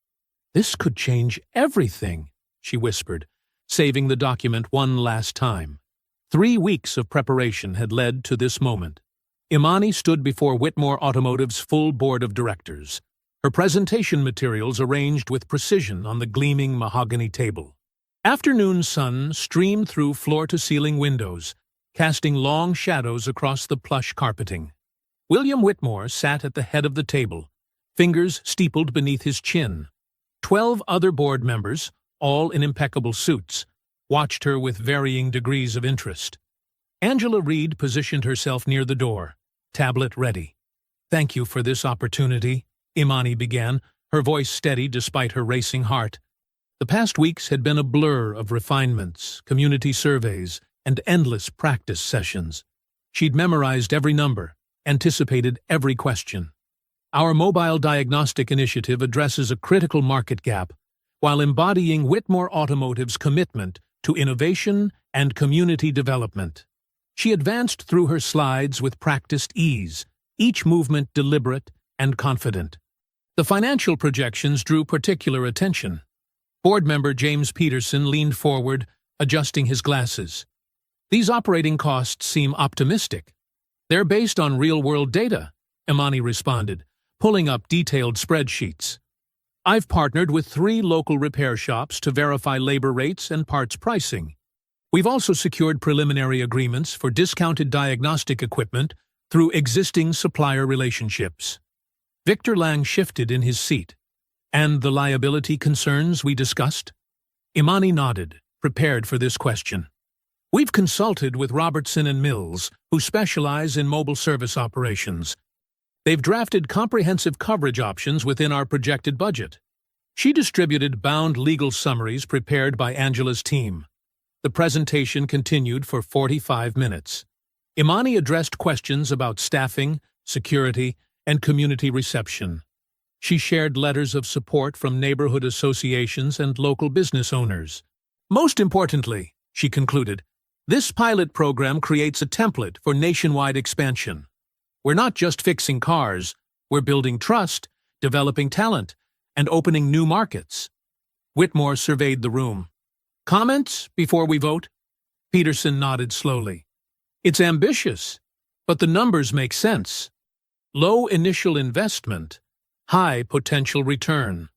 This could change everything, she whispered, saving the document one last time. 3 weeks of preparation had led to this moment. Imani stood before Whitmore Automotive's full board of directors. her presentation materials arranged with precision on the gleaming mahogany table. Afternoon sun streamed through floor-to-ceiling windows, casting long shadows across the plush carpeting. William Whitmore sat at the head of the table, fingers steepled beneath his chin. 12 other board members, all in impeccable suits, watched her with varying degrees of interest. Angela Reed positioned herself near the door, tablet ready. "Thank you for this opportunity," Imani began, her voice steady despite her racing heart. The past weeks had been a blur of refinements, community surveys, and endless practice sessions. She'd memorized every number, anticipated every question. Our mobile diagnostic initiative addresses a critical market gap while embodying Whitmore Automotive's commitment to innovation and community development. She advanced through her slides with practiced ease, each movement deliberate and confident. The financial projections drew particular attention. Board member James Peterson leaned forward, adjusting his glasses. "These operating costs seem optimistic." "They're based on real-world data," Imani responded, pulling up detailed spreadsheets. "I've partnered with 3 local repair shops to verify labor rates and parts pricing. We've also secured preliminary agreements for discounted diagnostic equipment through existing supplier relationships." Victor Lang shifted in his seat. "And the liability concerns we discussed?" Imani nodded, prepared for this question. "We've consulted with Robertson and Mills, who specialize in mobile service operations. They've drafted comprehensive coverage options within our projected budget." She distributed bound legal summaries prepared by Angela's team. The presentation continued for 45 minutes. Imani addressed questions about staffing, security, and community reception. She shared letters of support from neighborhood associations and local business owners. "Most importantly," she concluded, "this pilot program creates a template for nationwide expansion. We're not just fixing cars, we're building trust, developing talent, and opening new markets." Whitmore surveyed the room. "Comments before we vote?" Peterson nodded slowly. "It's ambitious, but the numbers make sense. Low initial investment, high potential return.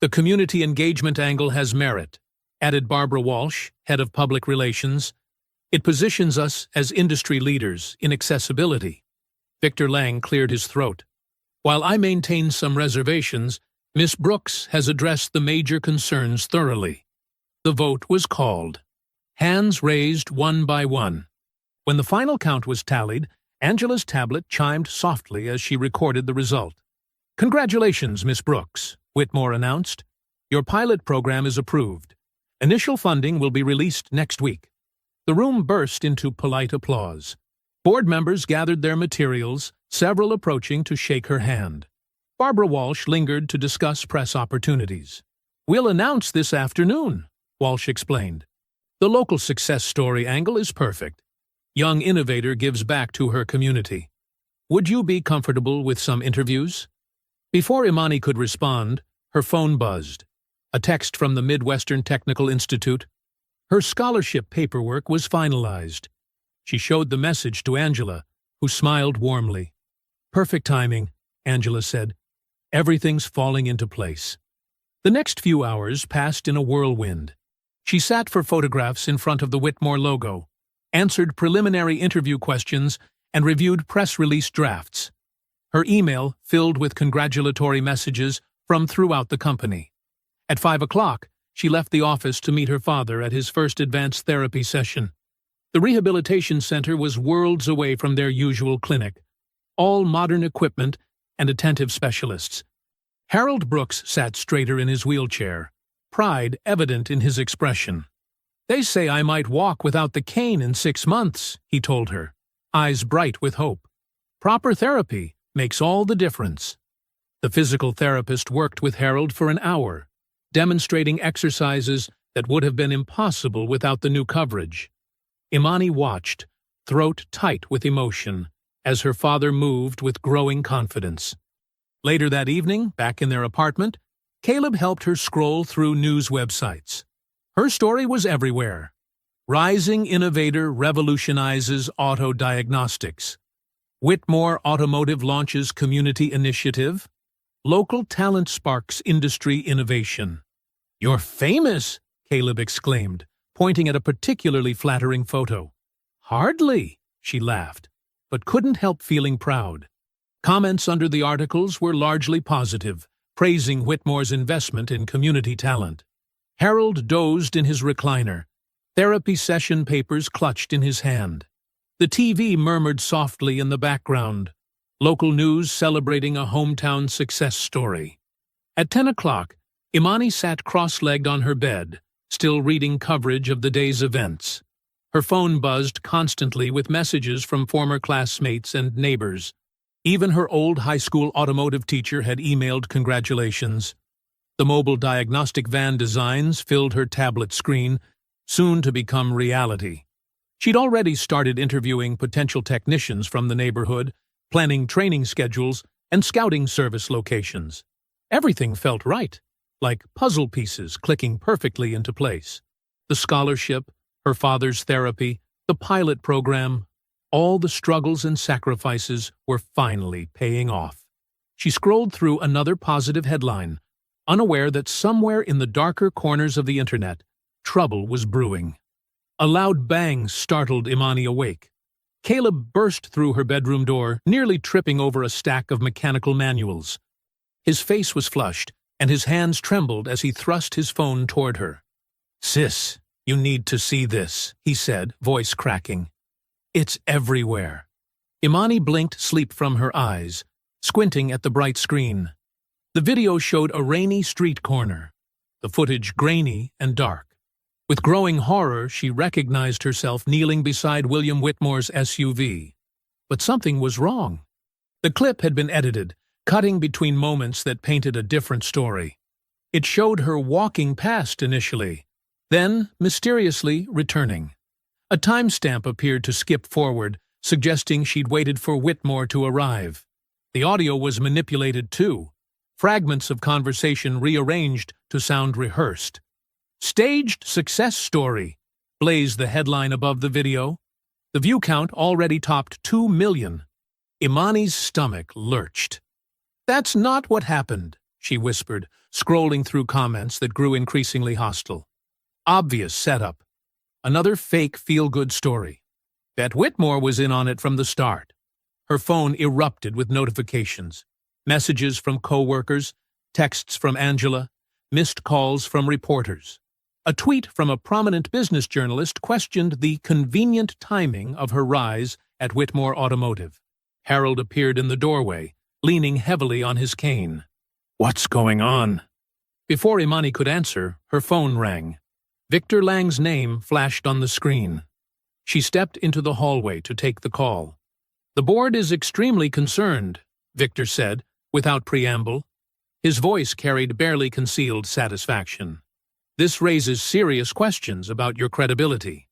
The community engagement angle has merit," added Barbara Walsh, head of public relations. "It positions us as industry leaders in accessibility." Victor Lang cleared his throat. "While I maintain some reservations, Ms. Brooks has addressed the major concerns thoroughly." The vote was called. Hands raised one by one. When the final count was tallied, Angela's tablet chimed softly as she recorded the result. "Congratulations, Miss Brooks," Whitmore announced. "Your pilot program is approved. Initial funding will be released next week." The room burst into polite applause. Board members gathered their materials, several approaching to shake her hand. Barbara Walsh lingered to discuss press opportunities. "We'll announce this afternoon," Walsh explained. "The local success story angle is perfect. Young innovator gives back to her community. Would you be comfortable with some interviews?" Before Imani could respond, her phone buzzed. A text from the Midwestern Technical Institute. Her scholarship paperwork was finalized. She showed the message to Angela, who smiled warmly. "Perfect timing," Angela said. "Everything's falling into place." The next few hours passed in a whirlwind. She sat for photographs in front of the Whitmore logo, answered preliminary interview questions, and reviewed press release drafts. Her email filled with congratulatory messages from throughout the company. At 5 o'clock, she left the office to meet her father at his first advanced therapy session. The rehabilitation center was worlds away from their usual clinic, all modern equipment and attentive specialists. Harold Brooks sat straighter in his wheelchair, pride evident in his expression. "They say I might walk without the cane in 6 months," he told her, eyes bright with hope. "Proper therapy makes all the difference." The physical therapist worked with Harold for an hour, demonstrating exercises that would have been impossible without the new coverage. Imani watched, throat tight with emotion, as her father moved with growing confidence. Later that evening, back in their apartment, Caleb helped her scroll through news websites. Her story was everywhere. Rising innovator revolutionizes auto diagnostics. Whitmore Automotive launches community initiative. Local talent sparks industry innovation. "You're famous!" Caleb exclaimed, pointing at a particularly flattering photo. "Hardly," she laughed, but couldn't help feeling proud. Comments under the articles were largely positive, praising Whitmore's investment in community talent. Harold dozed in his recliner, therapy session papers clutched in his hand. The TV murmured softly in the background, local news celebrating a hometown success story. At 10 o'clock, Imani sat cross-legged on her bed, still reading coverage of the day's events. Her phone buzzed constantly with messages from former classmates and neighbors. Even her old high school automotive teacher had emailed congratulations. The mobile diagnostic van designs filled her tablet screen, soon to become reality. She'd already started interviewing potential technicians from the neighborhood, planning training schedules, and scouting service locations. Everything felt right, like puzzle pieces clicking perfectly into place. The scholarship, her father's therapy, the pilot program, all the struggles and sacrifices were finally paying off. She scrolled through another positive headline, unaware that somewhere in the darker corners of the internet, trouble was brewing. A loud bang startled Imani awake. Caleb burst through her bedroom door, nearly tripping over a stack of mechanical manuals. His face was flushed, and his hands trembled as he thrust his phone toward her. "Sis, you need to see this," he said, voice cracking. "It's everywhere." Imani blinked sleep from her eyes, squinting at the bright screen. The video showed a rainy street corner, the footage grainy and dark. With growing horror, she recognized herself kneeling beside William Whitmore's SUV. But something was wrong. The clip had been edited, cutting between moments that painted a different story. It showed her walking past initially, then mysteriously returning. A timestamp appeared to skip forward, suggesting she'd waited for Whitmore to arrive. The audio was manipulated too, fragments of conversation rearranged to sound rehearsed. "Staged success story," blazed the headline above the video. The view count already topped 2 million. Imani's stomach lurched. "That's not what happened," she whispered, scrolling through comments that grew increasingly hostile. "Obvious setup. Another fake feel-good story. Bet Whitmore was in on it from the start." Her phone erupted with notifications. Messages from co-workers, texts from Angela, missed calls from reporters. A tweet from a prominent business journalist questioned the convenient timing of her rise at Whitmore Automotive. Harold appeared in the doorway, leaning heavily on his cane. "What's going on?" Before Imani could answer, her phone rang. Victor Lang's name flashed on the screen. She stepped into the hallway to take the call. "The board is extremely concerned," Victor said, without preamble. His voice carried barely concealed satisfaction. "This raises serious questions about your credibility."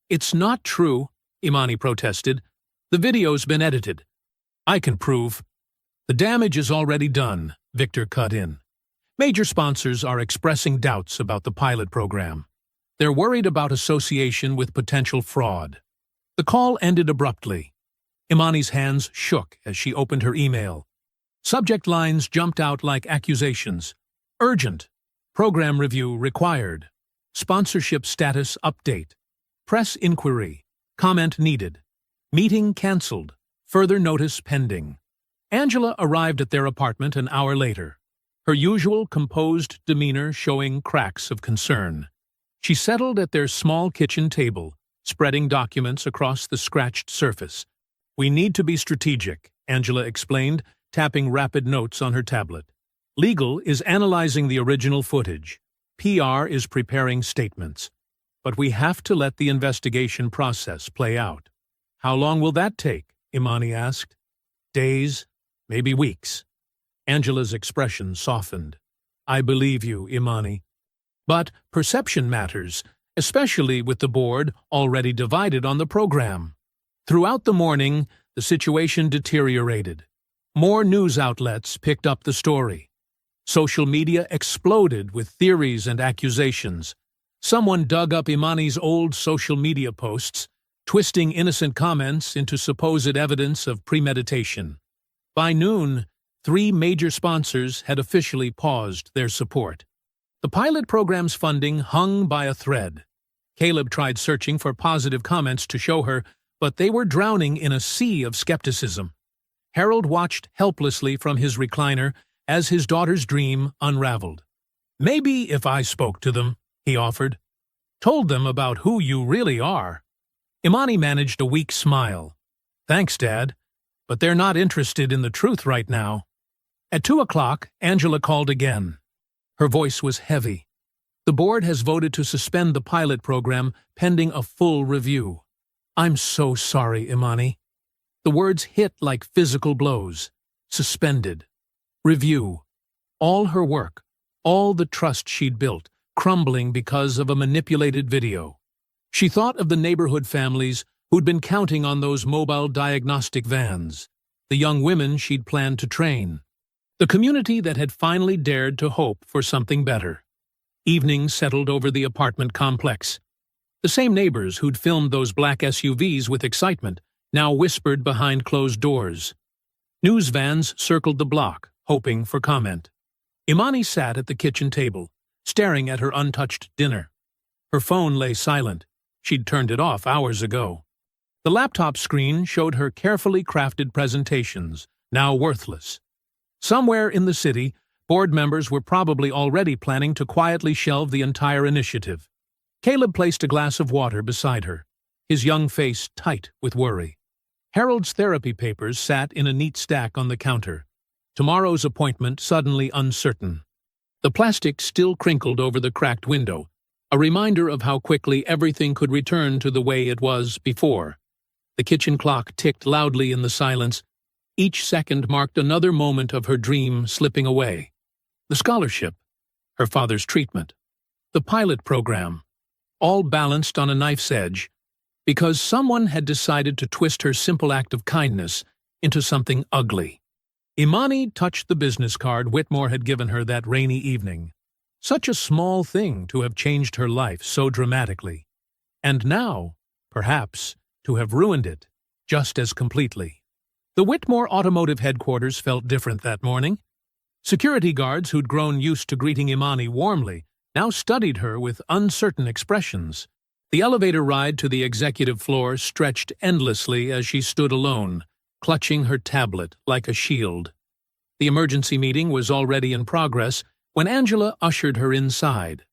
"It's not true," Imani protested. "The video's been edited. I can prove." "The damage is already done," Victor cut in. "Major sponsors are expressing doubts about the pilot program. They're worried about association with potential fraud." The call ended abruptly. Imani's hands shook as she opened her email. Subject lines jumped out like accusations. "Urgent. Program review required. Sponsorship status update. Press inquiry. Comment needed. Meeting cancelled. Further notice pending." Angela arrived at their apartment an hour later, her usual composed demeanor showing cracks of concern. She settled at their small kitchen table, spreading documents across the scratched surface. "We need to be strategic," Angela explained, tapping rapid notes on her tablet. "Legal is analyzing the original footage. PR is preparing statements. But we have to let the investigation process play out." "How long will that take?" Imani asked. "Days, maybe weeks." Angela's expression softened. "I believe you, Imani. But perception matters, especially with the board already divided on the program." Throughout the morning, the situation deteriorated. More news outlets picked up the story. Social media exploded with theories and accusations. Someone dug up Imani's old social media posts, twisting innocent comments into supposed evidence of premeditation. By noon, 3 major sponsors had officially paused their support. The pilot program's funding hung by a thread. Caleb tried searching for positive comments to show her, but they were drowning in a sea of skepticism. Harold watched helplessly from his recliner as his daughter's dream unraveled. "Maybe if I spoke to them," he offered. "Told them about who you really are." Imani managed a weak smile. "Thanks, Dad, but they're not interested in the truth right now." At 2 o'clock, Angela called again. Her voice was heavy. "The board has voted to suspend the pilot program pending a full review." "I'm so sorry, Imani." The words hit like physical blows. Suspended. Review. All her work, all the trust she'd built, crumbling because of a manipulated video. She thought of the neighborhood families who'd been counting on those mobile diagnostic vans, the young women she'd planned to train, the community that had finally dared to hope for something better. Evening settled over the apartment complex. The same neighbors who'd filmed those black SUVs with excitement now whispered behind closed doors. News vans circled the block, hoping for comment. Imani sat at the kitchen table, staring at her untouched dinner. Her phone lay silent. She'd turned it off hours ago. The laptop screen showed her carefully crafted presentations, now worthless. Somewhere in the city, board members were probably already planning to quietly shelve the entire initiative. Caleb placed a glass of water beside her, his young face tight with worry. Harold's therapy papers sat in a neat stack on the counter. Tomorrow's appointment suddenly uncertain. The plastic still crinkled over the cracked window, a reminder of how quickly everything could return to the way it was before. The kitchen clock ticked loudly in the silence. Each second marked another moment of her dream slipping away. The scholarship, her father's treatment, the pilot program, all balanced on a knife's edge, because someone had decided to twist her simple act of kindness into something ugly. Imani touched the business card Whitmore had given her that rainy evening. Such a small thing to have changed her life so dramatically. And now, perhaps, to have ruined it just as completely. The Whitmore Automotive headquarters felt different that morning. Security guards who'd grown used to greeting Imani warmly now studied her with uncertain expressions. The elevator ride to the executive floor stretched endlessly as she stood alone, clutching her tablet like a shield. The emergency meeting was already in progress when Angela ushered her inside.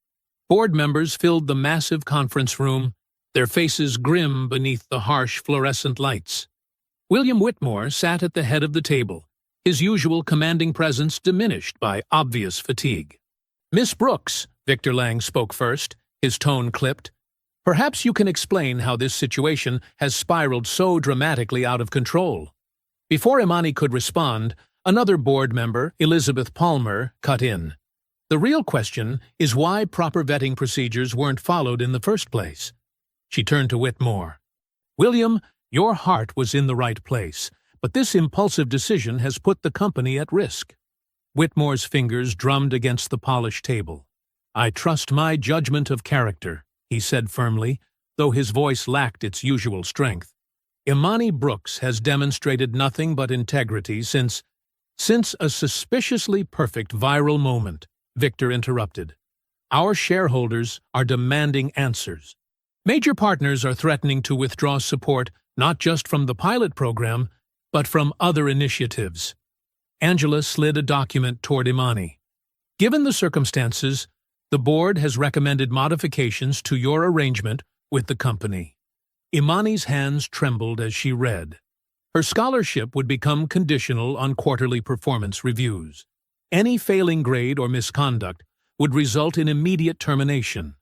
Board members filled the massive conference room, their faces grim beneath the harsh fluorescent lights. William Whitmore sat at the head of the table, his usual commanding presence diminished by obvious fatigue. "Miss Brooks," Victor Lang spoke first, his tone clipped, "perhaps you can explain how this situation has spiraled so dramatically out of control." Before Imani could respond, another board member, Elizabeth Palmer, cut in. "The real question is why proper vetting procedures weren't followed in the first place." She turned to Whitmore. "William, your heart was in the right place, but this impulsive decision has put the company at risk." Whitmore's fingers drummed against the polished table. "I trust my judgment of character," he said firmly, though his voice lacked its usual strength. "Imani Brooks has demonstrated nothing but integrity since a suspiciously perfect viral moment," Victor interrupted. "Our shareholders are demanding answers. Major partners are threatening to withdraw support not just from the pilot program, but from other initiatives." Angela slid a document toward Imani. "Given the circumstances, the board has recommended modifications to your arrangement with the company." Imani's hands trembled as she read. Her scholarship would become conditional on quarterly performance reviews. Any failing grade or misconduct would result in immediate termination.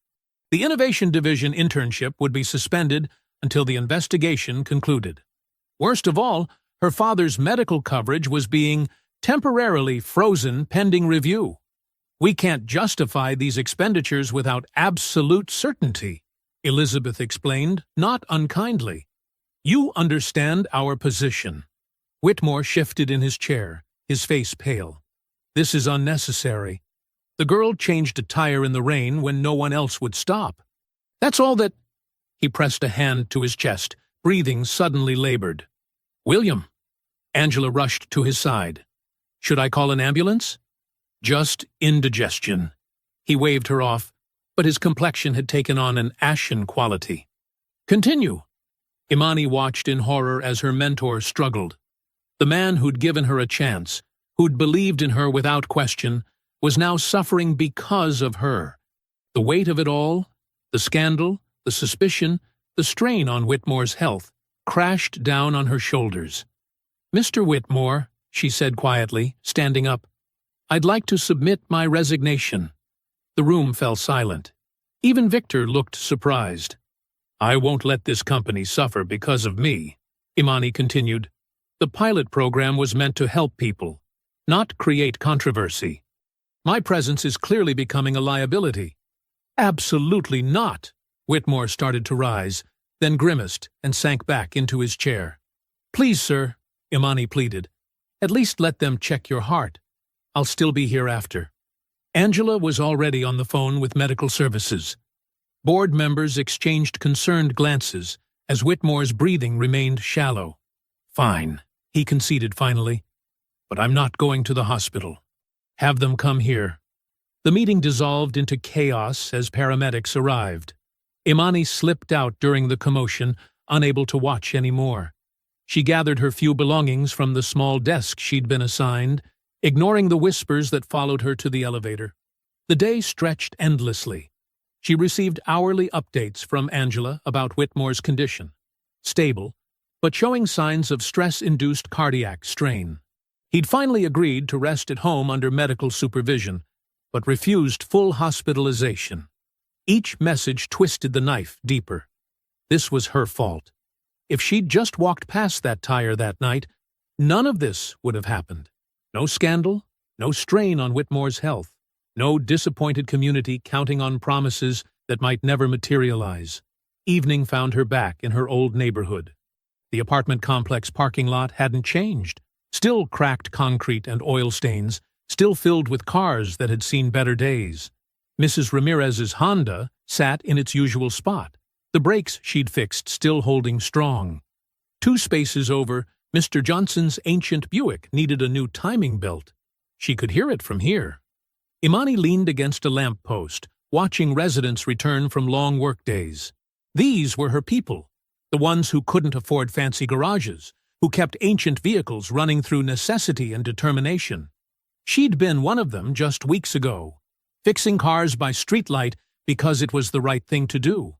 The Innovation Division internship would be suspended until the investigation concluded. Worst of all, her father's medical coverage was being temporarily frozen pending review. "We can't justify these expenditures without absolute certainty," Elizabeth explained, not unkindly. "You understand our position." Whitmore shifted in his chair, his face pale. "This is unnecessary. The girl changed a tire in the rain when no one else would stop. That's all that—" He pressed a hand to his chest, breathing suddenly labored. "William." Angela rushed to his side. Should I call an ambulance? Just indigestion. He waved her off, but his complexion had taken on an ashen quality. Continue. Imani watched in horror as her mentor struggled. The man who'd given her a chance, who'd believed in her without question, was now suffering because of her. The weight of it all, the scandal, the suspicion, the strain on Whitmore's health, crashed down on her shoulders. "Mr. Whitmore," she said quietly, standing up, "I'd like to submit my resignation." The room fell silent. Even Victor looked surprised. "I won't let this company suffer because of me," Imani continued. "The pilot program was meant to help people, not create controversy. My presence is clearly becoming a liability." "Absolutely not!" Whitmore started to rise, then grimaced and sank back into his chair. "Please, sir," Imani pleaded, "at least let them check your heart. I'll still be here after." Angela was already on the phone with medical services. Board members exchanged concerned glances as Whitmore's breathing remained shallow. "Fine," he conceded finally, "but I'm not going to the hospital. Have them come here." The meeting dissolved into chaos as paramedics arrived. Imani slipped out during the commotion, unable to watch anymore. She gathered her few belongings from the small desk she'd been assigned, ignoring the whispers that followed her to the elevator. The day stretched endlessly. She received hourly updates from Angela about Whitmore's condition. Stable, but showing signs of stress-induced cardiac strain. He'd finally agreed to rest at home under medical supervision, but refused full hospitalization. Each message twisted the knife deeper. This was her fault. If she'd just walked past that tire that night, none of this would have happened. No scandal, no strain on Whitmore's health, no disappointed community counting on promises that might never materialize. Evening found her back in her old neighborhood. The apartment complex parking lot hadn't changed. Still cracked concrete and oil stains, still filled with cars that had seen better days. Mrs. Ramirez's Honda sat in its usual spot, the brakes she'd fixed still holding strong. 2 spaces over, Mr. Johnson's ancient Buick needed a new timing belt. She could hear it from here. Imani leaned against a lamppost, watching residents return from long workdays. These were her people, the ones who couldn't afford fancy garages, who kept ancient vehicles running through necessity and determination. She'd been one of them just weeks ago, fixing cars by streetlight because it was the right thing to do.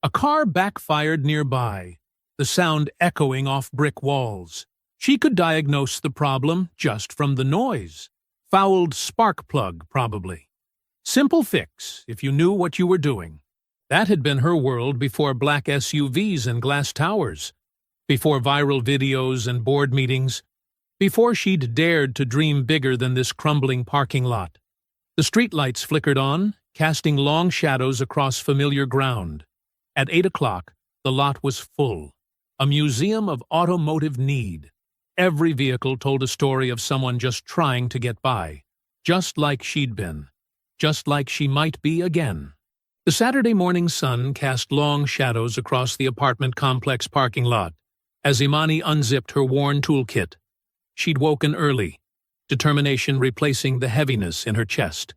A car backfired nearby, the sound echoing off brick walls. She could diagnose the problem just from the noise. Fouled spark plug, probably. Simple fix, if you knew what you were doing. That had been her world before black SUVs and glass towers, before viral videos and board meetings, before she'd dared to dream bigger than this crumbling parking lot. The streetlights flickered on, casting long shadows across familiar ground. At 8 o'clock, the lot was full, a museum of automotive need. Every vehicle told a story of someone just trying to get by, just like she'd been, just like she might be again. The Saturday morning sun cast long shadows across the apartment complex parking lot as Imani unzipped her worn toolkit. She'd woken early, determination replacing the heaviness in her chest.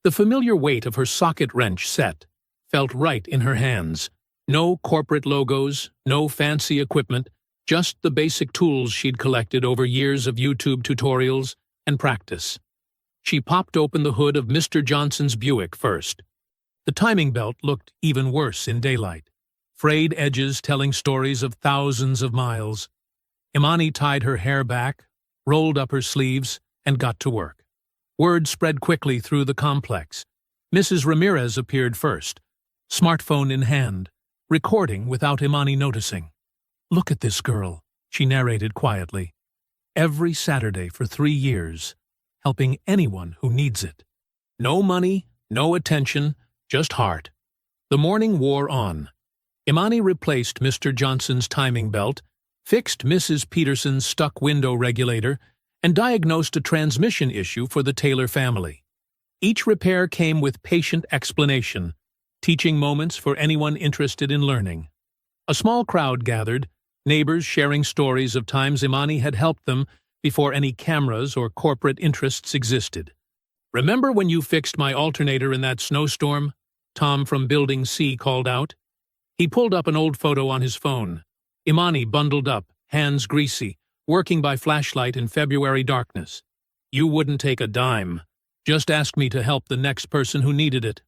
The familiar weight of her socket wrench set felt right in her hands. No corporate logos, no fancy equipment, just the basic tools she'd collected over years of YouTube tutorials and practice. She popped open the hood of Mr. Johnson's Buick first. The timing belt looked even worse in daylight, frayed edges telling stories of thousands of miles. Imani tied her hair back, rolled up her sleeves, and got to work. Word spread quickly through the complex. Mrs. Ramirez appeared first, smartphone in hand, recording without Imani noticing. "Look at this girl," she narrated quietly. "Every Saturday for 3 years, helping anyone who needs it. No money, no attention, just heart." The morning wore on. Imani replaced Mr. Johnson's timing belt, fixed Mrs. Peterson's stuck window regulator, and diagnosed a transmission issue for the Taylor family. Each repair came with patient explanation, teaching moments for anyone interested in learning. A small crowd gathered, neighbors sharing stories of times Imani had helped them before any cameras or corporate interests existed. "Remember when you fixed my alternator in that snowstorm?" Tom from Building C called out. He pulled up an old photo on his phone. Imani bundled up, hands greasy, working by flashlight in February darkness. "You wouldn't take a dime. Just ask me to help the next person who needed it."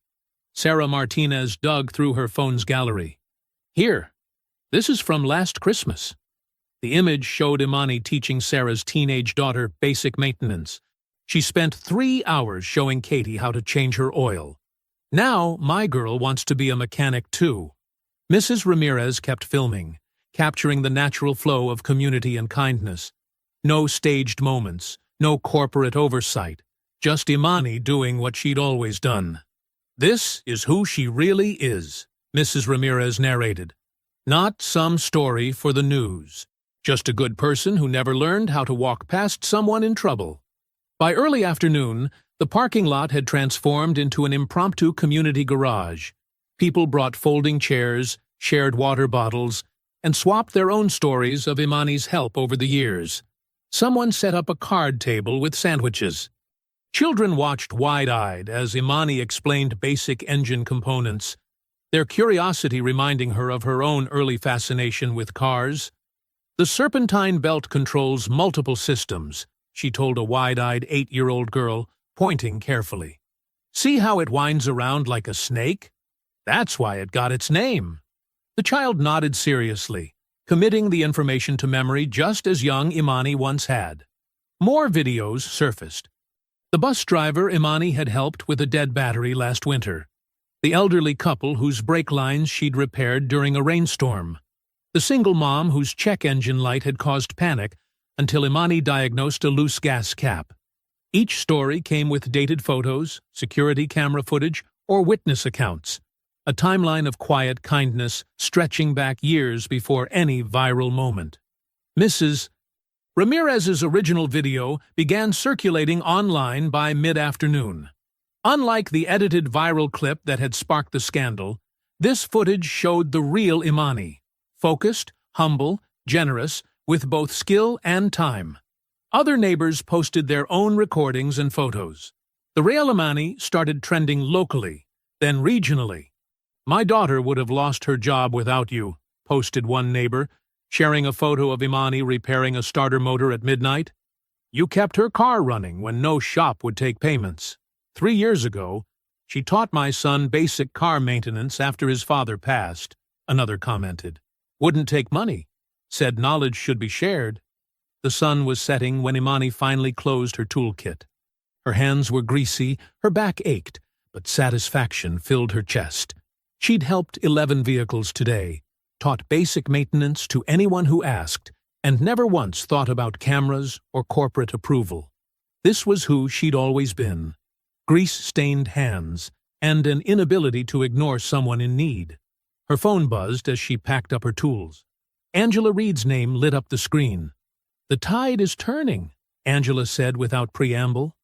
Sarah Martinez dug through her phone's gallery. "Here. This is from last Christmas." The image showed Imani teaching Sarah's teenage daughter basic maintenance. She spent 3 hours showing Katie how to change her oil. "Now, my girl wants to be a mechanic too." Mrs. Ramirez kept filming, capturing the natural flow of community and kindness. No staged moments, no corporate oversight, just Imani doing what she'd always done. "This is who she really is," Mrs. Ramirez narrated. "Not some story for the news. Just a good person who never learned how to walk past someone in trouble." By early afternoon, the parking lot had transformed into an impromptu community garage. People brought folding chairs, shared water bottles, and swapped their own stories of Imani's help over the years. Someone set up a card table with sandwiches. Children watched wide-eyed as Imani explained basic engine components, their curiosity reminding her of her own early fascination with cars. "The serpentine belt controls multiple systems," she told a wide-eyed 8-year-old girl, pointing carefully. "See how it winds around like a snake? That's why it got its name." The child nodded seriously, committing the information to memory just as young Imani once had. More videos surfaced. The bus driver Imani had helped with a dead battery last winter. The elderly couple whose brake lines she'd repaired during a rainstorm. The single mom whose check engine light had caused panic until Imani diagnosed a loose gas cap. Each story came with dated photos, security camera footage, or witness accounts. A timeline of quiet kindness stretching back years before any viral moment. Mrs. Ramirez's original video began circulating online by mid-afternoon. Unlike the edited viral clip that had sparked the scandal, this footage showed the real Imani. Focused, humble, generous, with both skill and time. Other neighbors posted their own recordings and photos. The real Imani started trending locally, then regionally. "My daughter would have lost her job without you," posted one neighbor, sharing a photo of Imani repairing a starter motor at midnight. "You kept her car running when no shop would take payments. 3 years ago, she taught my son basic car maintenance after his father passed," another commented. "Wouldn't take money. Said knowledge should be shared." The sun was setting when Imani finally closed her toolkit. Her hands were greasy, her back ached, but satisfaction filled her chest. She'd helped 11 vehicles today, taught basic maintenance to anyone who asked, and never once thought about cameras or corporate approval. This was who she'd always been. Grease-stained hands, and an inability to ignore someone in need. Her phone buzzed as she packed up her tools. Angela Reed's name lit up the screen. "The tide is turning," Angela said without preamble.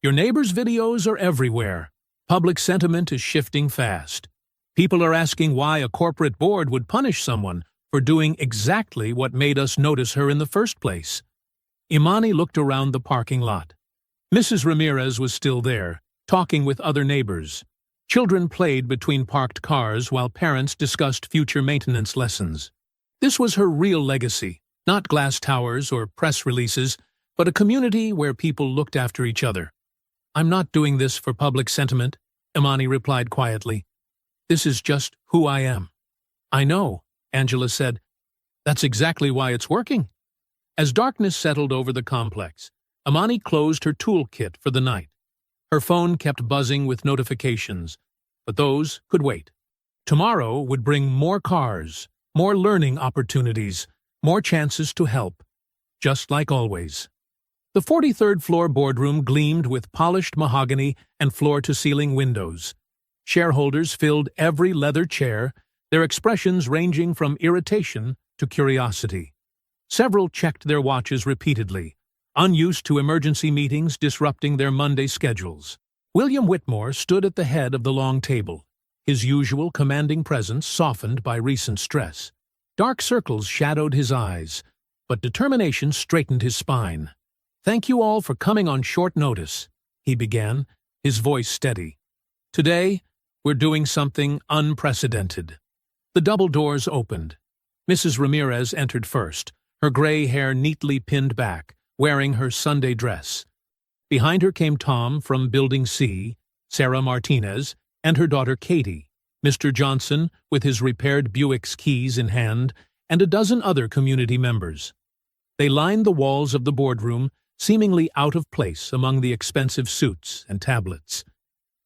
"Your neighbors' videos are everywhere. Public sentiment is shifting fast. People are asking why a corporate board would punish someone for doing exactly what made us notice her in the first place." Imani looked around the parking lot. Mrs. Ramirez was still there, talking with other neighbors. Children played between parked cars while parents discussed future maintenance lessons. This was her real legacy, not glass towers or press releases, but a community where people looked after each other. "I'm not doing this for public sentiment," Imani replied quietly. "This is just who I am." "I know," Angela said. "That's exactly why it's working." As darkness settled over the complex, Imani closed her toolkit for the night. Her phone kept buzzing with notifications, but those could wait. Tomorrow would bring more cars, more learning opportunities, more chances to help, just like always. The 43rd floor boardroom gleamed with polished mahogany and floor-to-ceiling windows. Shareholders filled every leather chair, their expressions ranging from irritation to curiosity. Several checked their watches repeatedly, unused to emergency meetings disrupting their Monday schedules. William Whitmore stood at the head of the long table, his usual commanding presence softened by recent stress. Dark circles shadowed his eyes, but determination straightened his spine. Thank you all for coming on short notice, he began, his voice steady. Today, we're doing something unprecedented. The double doors opened. Mrs. Ramirez entered first, her gray hair neatly pinned back, wearing her Sunday dress. Behind her came Tom from Building C, Sarah Martinez, and her daughter Katie, Mr. Johnson with his repaired Buick's keys in hand, and a dozen other community members. They lined the walls of the boardroom, seemingly out of place among the expensive suits and tablets.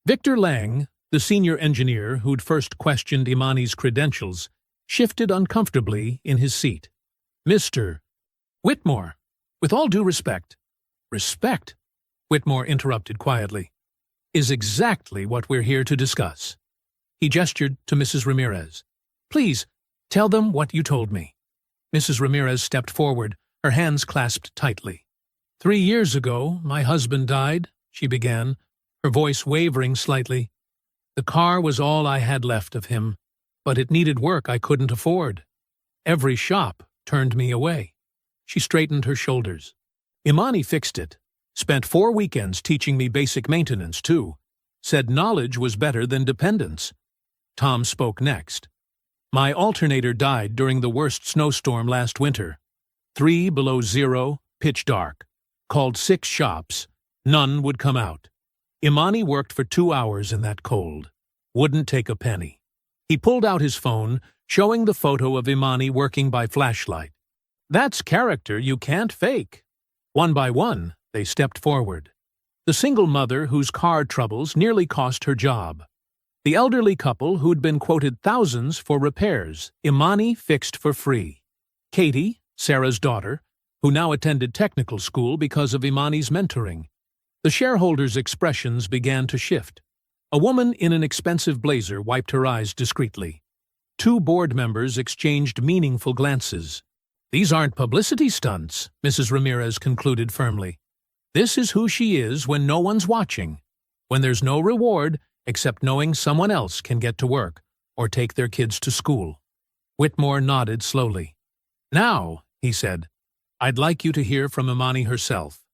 Victor Lang, the senior engineer who'd first questioned Imani's credentials, shifted uncomfortably in his seat. Mr. Whitmore, with all due respect. Respect, Whitmore interrupted quietly, is exactly what we're here to discuss. He gestured to Mrs. Ramirez. Please, tell them what you told me. Mrs. Ramirez stepped forward, her hands clasped tightly. 3 years ago, my husband died, she began, her voice wavering slightly. The car was all I had left of him, but it needed work I couldn't afford. Every shop turned me away. She straightened her shoulders. Imani fixed it, spent 4 weekends teaching me basic maintenance, too. Said knowledge was better than dependence. Tom spoke next. My alternator died during the worst snowstorm last winter. 3 below zero, pitch dark. Called 6 shops. None would come out. Imani worked for 2 hours in that cold. Wouldn't take a penny. He pulled out his phone, showing the photo of Imani working by flashlight. That's character you can't fake. One by one, they stepped forward. The single mother whose car troubles nearly cost her job. The elderly couple who'd been quoted thousands for repairs, Imani fixed for free. Katie, Sarah's daughter, who now attended technical school because of Imani's mentoring. The shareholders' expressions began to shift. A woman in an expensive blazer wiped her eyes discreetly. 2 board members exchanged meaningful glances. These aren't publicity stunts, Mrs. Ramirez concluded firmly. This is who she is when no one's watching, when there's no reward except knowing someone else can get to work or take their kids to school. Whitmore nodded slowly. Now, he said, I'd like you to hear from Imani herself.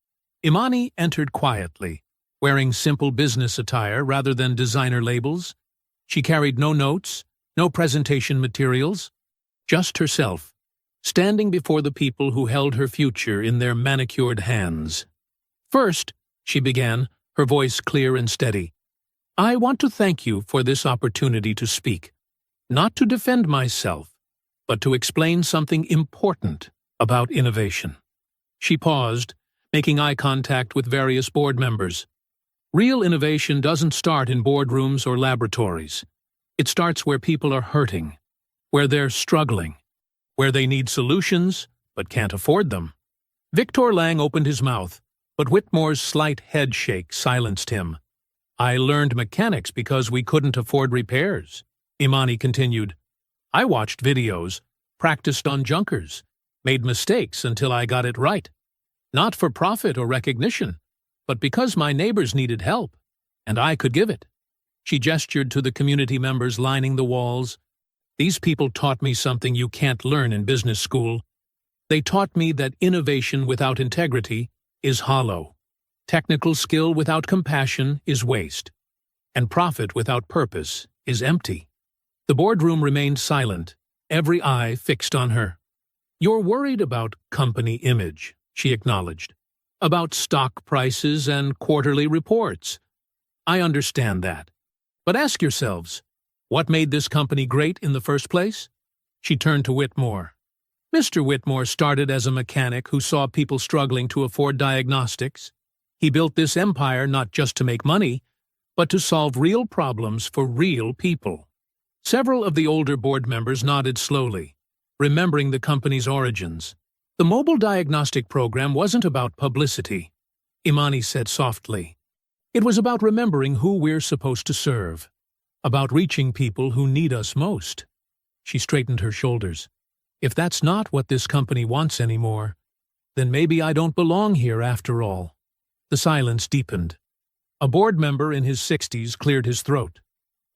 Imani entered quietly, wearing simple business attire rather than designer labels. She carried no notes, no presentation materials, just herself, standing before the people who held her future in their manicured hands. First, she began, her voice clear and steady, I want to thank you for this opportunity to speak, not to defend myself, but to explain something important about innovation. She paused, making eye contact with various board members. Real innovation doesn't start in boardrooms or laboratories. It starts where people are hurting, where they're struggling, where they need solutions but can't afford them. Victor Lang opened his mouth, but Whitmore's slight head shake silenced him. I learned mechanics because we couldn't afford repairs, Imani continued. I watched videos, practiced on junkers, made mistakes until I got it right. Not for profit or recognition, but because my neighbors needed help, and I could give it. She gestured to the community members lining the walls. These people taught me something you can't learn in business school. They taught me that innovation without integrity is hollow. Technical skill without compassion is waste, and profit without purpose is empty. The boardroom remained silent, every eye fixed on her. You're worried about company image, she acknowledged, about stock prices and quarterly reports. I understand that. But ask yourselves, what made this company great in the first place? She turned to Whitmore. Mr. Whitmore started as a mechanic who saw people struggling to afford diagnostics. He built this empire not just to make money, but to solve real problems for real people. Several of the older board members nodded slowly, remembering the company's origins. The mobile diagnostic program wasn't about publicity, Imani said softly. It was about remembering who we're supposed to serve, about reaching people who need us most. She straightened her shoulders. If that's not what this company wants anymore, then maybe I don't belong here after all. The silence deepened. A board member in his 60s cleared his throat.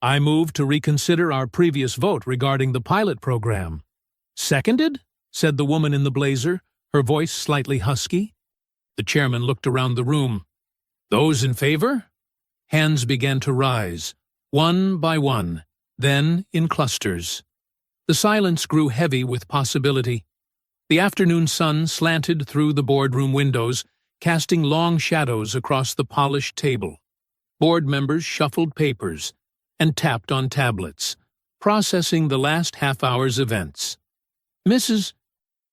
I move to reconsider our previous vote regarding the pilot program. Seconded? Said the woman in the blazer, her voice slightly husky. The chairman looked around the room. Those in favor? Hands began to rise, one by one, then in clusters. The silence grew heavy with possibility. The afternoon sun slanted through the boardroom windows, casting long shadows across the polished table. Board members shuffled papers and tapped on tablets, processing the last half-hour's events. Mrs.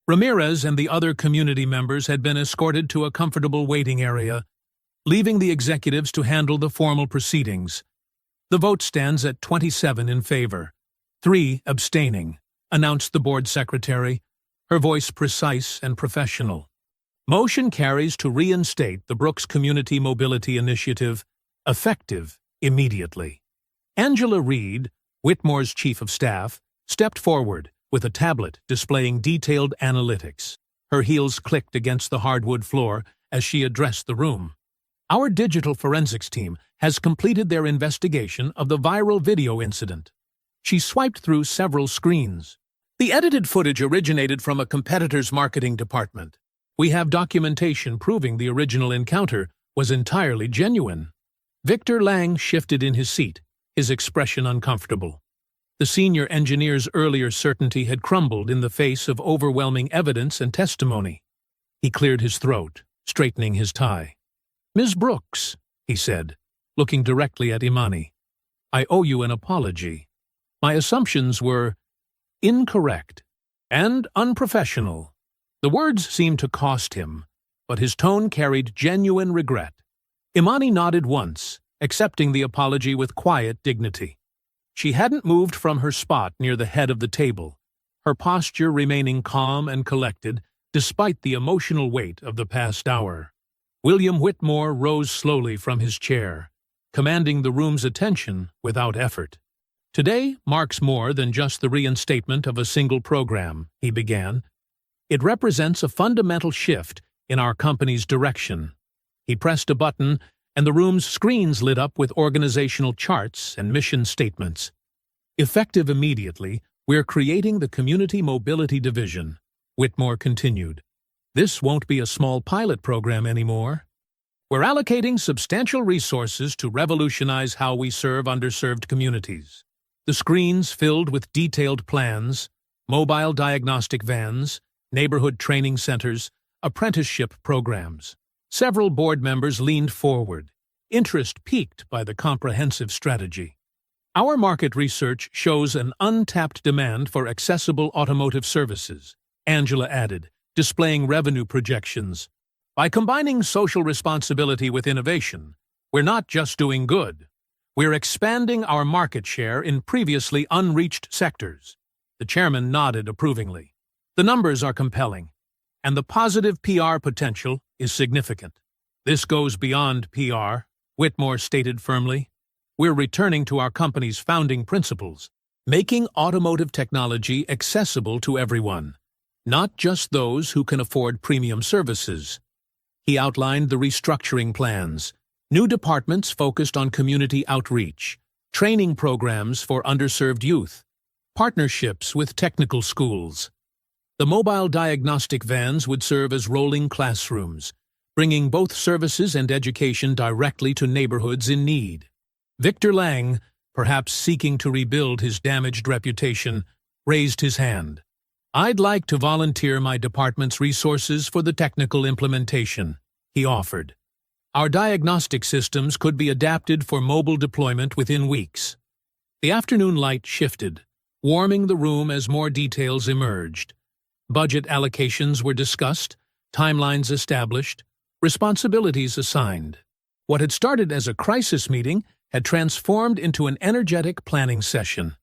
Ramirez and the other community members had been escorted to a comfortable waiting area, leaving the executives to handle the formal proceedings. The vote stands at 27 in favor, 3 abstaining, announced the board secretary, her voice precise and professional. Motion carries to reinstate the Brooks Community Mobility Initiative, effective immediately. Angela Reed, Whitmore's chief of staff, stepped forward with a tablet displaying detailed analytics. Her heels clicked against the hardwood floor as she addressed the room. Our digital forensics team has completed their investigation of the viral video incident. She swiped through several screens. The edited footage originated from a competitor's marketing department. We have documentation proving the original encounter was entirely genuine. Victor Lang shifted in his seat, his expression uncomfortable. The senior engineer's earlier certainty had crumbled in the face of overwhelming evidence and testimony. He cleared his throat, straightening his tie. "Ms. Brooks," he said, looking directly at Imani, "I owe you an apology. My assumptions were incorrect and unprofessional." The words seemed to cost him, but his tone carried genuine regret. Imani nodded once, accepting the apology with quiet dignity. She hadn't moved from her spot near the head of the table, her posture remaining calm and collected despite the emotional weight of the past hour. William Whitmore rose slowly from his chair, commanding the room's attention without effort. "Today marks more than just the reinstatement of a single program," he began. "It represents a fundamental shift in our company's direction." He pressed a button, and the room's screens lit up with organizational charts and mission statements. "Effective immediately, we're creating the Community Mobility Division," Whitmore continued. "This won't be a small pilot program anymore. We're allocating substantial resources to revolutionize how we serve underserved communities." The screens filled with detailed plans, mobile diagnostic vans, neighborhood training centers, apprenticeship programs. Several board members leaned forward, interest piqued by the comprehensive strategy. "Our market research shows an untapped demand for accessible automotive services," Angela added, displaying revenue projections. "By combining social responsibility with innovation, we're not just doing good. We're expanding our market share in previously unreached sectors." The chairman nodded approvingly. "The numbers are compelling, and the positive PR potential is significant." "This goes beyond PR," Whitmore stated firmly. "We're returning to our company's founding principles, making automotive technology accessible to everyone, not just those who can afford premium services." He outlined the restructuring plans, new departments focused on community outreach, training programs for underserved youth, partnerships with technical schools. The mobile diagnostic vans would serve as rolling classrooms, bringing both services and education directly to neighborhoods in need. Victor Lang, perhaps seeking to rebuild his damaged reputation, raised his hand. "I'd like to volunteer my department's resources for the technical implementation," he offered. "Our diagnostic systems could be adapted for mobile deployment within weeks." The afternoon light shifted, warming the room as more details emerged. Budget allocations were discussed, timelines established, responsibilities assigned. What had started as a crisis meeting had transformed into an energetic planning session.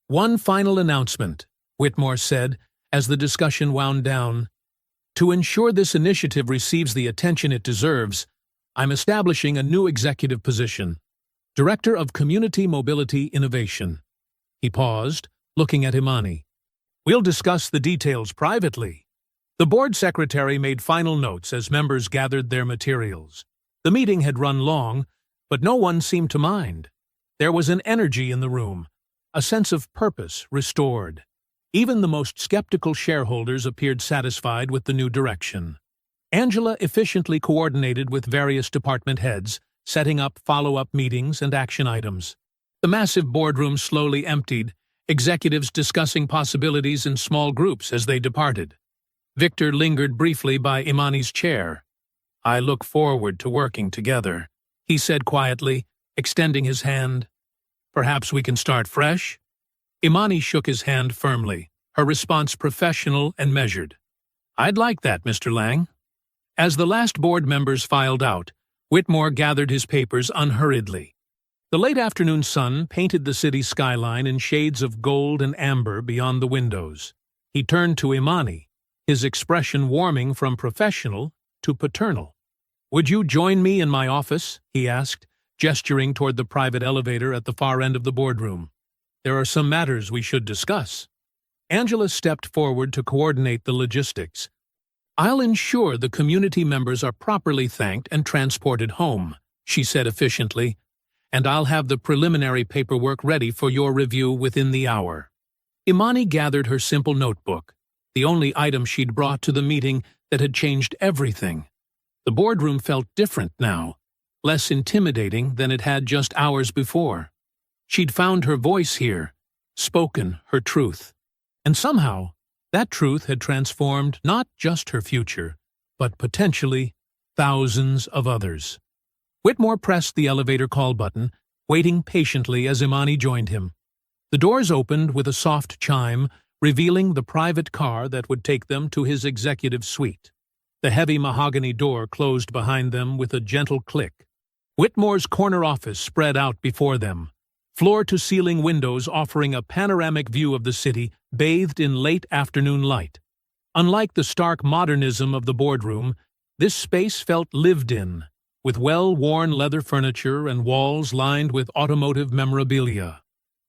"One final announcement," Whitmore said as the discussion wound down. "To ensure this initiative receives the attention it deserves, I'm establishing a new executive position, Director of Community Mobility Innovation." He paused, looking at Imani. "We'll discuss the details privately." The board secretary made final notes as members gathered their materials. The meeting had run long, but no one seemed to mind. There was an energy in the room, a sense of purpose restored. Even the most skeptical shareholders appeared satisfied with the new direction. Angela efficiently coordinated with various department heads, setting up follow-up meetings and action items. The massive boardroom slowly emptied, executives discussing possibilities in small groups as they departed. Victor lingered briefly by Imani's chair. "I look forward to working together," he said quietly, extending his hand. "Perhaps we can start fresh?" Imani shook his hand firmly, her response professional and measured. "I'd like that, Mr. Lang." As the last board members filed out, Whitmore gathered his papers unhurriedly. The late afternoon sun painted the city skyline in shades of gold and amber beyond the windows. He turned to Imani, his expression warming from professional to paternal. "Would you join me in my office?" he asked, gesturing toward the private elevator at the far end of the boardroom. "There are some matters we should discuss." Angela stepped forward to coordinate the logistics. "I'll ensure the community members are properly thanked and transported home," she said efficiently, "and I'll have the preliminary paperwork ready for your review within the hour." Imani gathered her simple notebook, the only item she'd brought to the meeting that had changed everything. The boardroom felt different now, less intimidating than it had just hours before. She'd found her voice here, spoken her truth. And somehow, that truth had transformed not just her future, but potentially thousands of others. Whitmore pressed the elevator call button, waiting patiently as Imani joined him. The doors opened with a soft chime, revealing the private car that would take them to his executive suite. The heavy mahogany door closed behind them with a gentle click. Whitmore's corner office spread out before them, floor-to-ceiling windows offering a panoramic view of the city bathed in late afternoon light. Unlike the stark modernism of the boardroom, this space felt lived in, with well-worn leather furniture and walls lined with automotive memorabilia.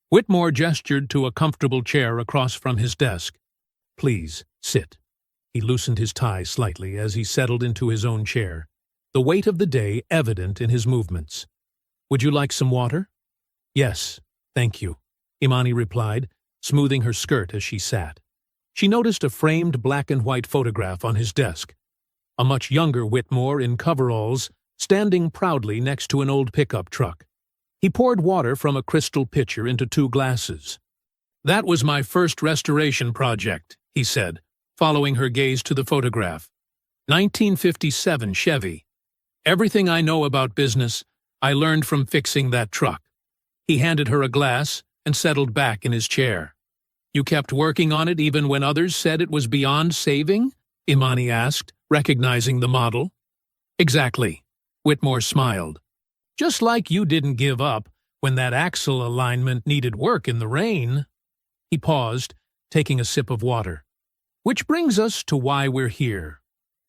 Whitmore gestured to a comfortable chair across from his desk. "Please, sit." He loosened his tie slightly as he settled into his own chair, the weight of the day evident in his movements. "Would you like some water?" "Yes, thank you," Imani replied, smoothing her skirt as she sat. She noticed a framed black-and-white photograph on his desk. A much younger Whitmore in coveralls, standing proudly next to an old pickup truck. He poured water from a crystal pitcher into 2 glasses. "That was my first restoration project," he said, following her gaze to the photograph. 1957 Chevy. "Everything I know about business, I learned from fixing that truck." He handed her a glass and settled back in his chair. "You kept working on it even when others said it was beyond saving?" Imani asked, recognizing the model. "Exactly," Whitmore smiled. "Just like you didn't give up when that axle alignment needed work in the rain." He paused, taking a sip of water. "Which brings us to why we're here."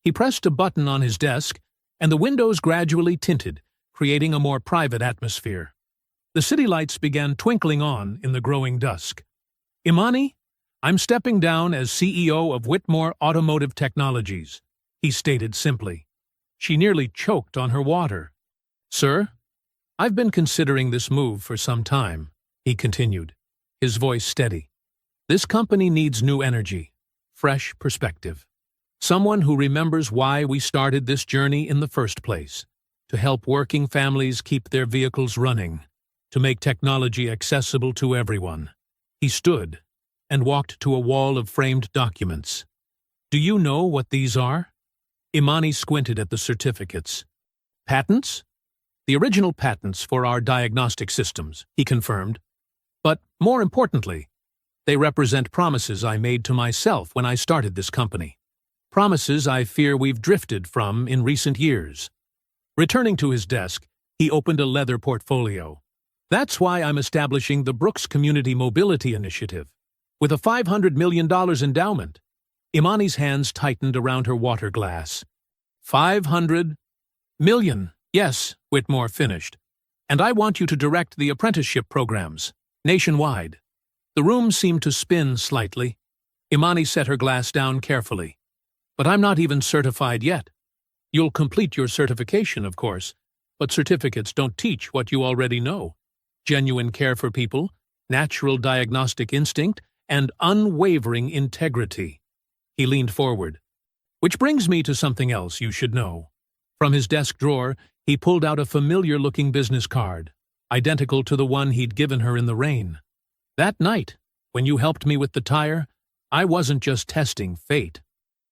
He pressed a button on his desk, and the windows gradually tinted, creating a more private atmosphere. The city lights began twinkling on in the growing dusk. "Imani, I'm stepping down as CEO of Whitmore Automotive Technologies," he stated simply. She nearly choked on her water. "Sir, I've been considering this move for some time," he continued, his voice steady. "This company needs new energy, fresh perspective. Someone who remembers why we started this journey in the first place, to help working families keep their vehicles running, to make technology accessible to everyone." He stood and walked to a wall of framed documents. "Do you know what these are?" Imani squinted at the certificates. "Patents?" "The original patents for our diagnostic systems," he confirmed. "But more importantly, they represent promises I made to myself when I started this company. Promises I fear we've drifted from in recent years." Returning to his desk, he opened a leather portfolio. "That's why I'm establishing the Brooks Community Mobility Initiative, with a $500 million endowment." Imani's hands tightened around her water glass. $500 million, yes, Whitmore finished. "And I want you to direct the apprenticeship programs, nationwide." The room seemed to spin slightly. Imani set her glass down carefully. "But I'm not even certified yet." "You'll complete your certification, of course, but certificates don't teach what you already know. Genuine care for people, natural diagnostic instinct, and unwavering integrity." He leaned forward. Which brings me to something else you should know. From his desk drawer, he pulled out a familiar-looking business card, identical to the one he'd given her in the rain. That night, when you helped me with the tire, I wasn't just testing fate.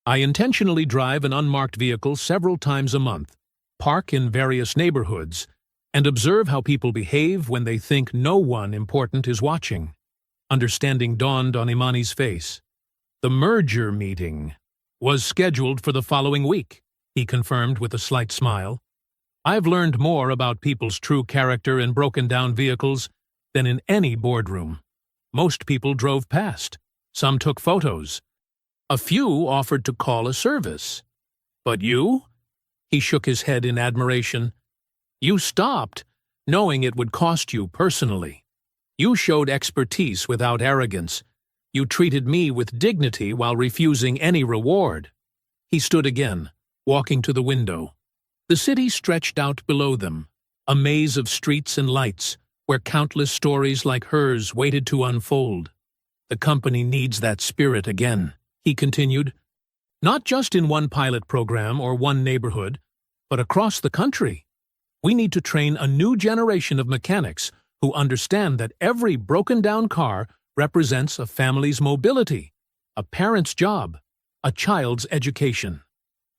I intentionally drive an unmarked vehicle several times a month, park in various neighborhoods, and observe how people behave when they think no one important is watching. Understanding dawned on Imani's face. The merger meeting was scheduled for the following week, he confirmed with a slight smile. I've learned more about people's true character in broken-down vehicles than in any boardroom. Most people drove past. Some took photos. A few offered to call a service. But you? He shook his head in admiration. You stopped, knowing it would cost you personally. You showed expertise without arrogance. You treated me with dignity while refusing any reward. He stood again, walking to the window. The city stretched out below them, a maze of streets and lights, where countless stories like hers waited to unfold. The company needs that spirit again, he continued. Not just in one pilot program or one neighborhood, but across the country. We need to train a new generation of mechanics who understand that every broken-down car represents a family's mobility, a parent's job, a child's education.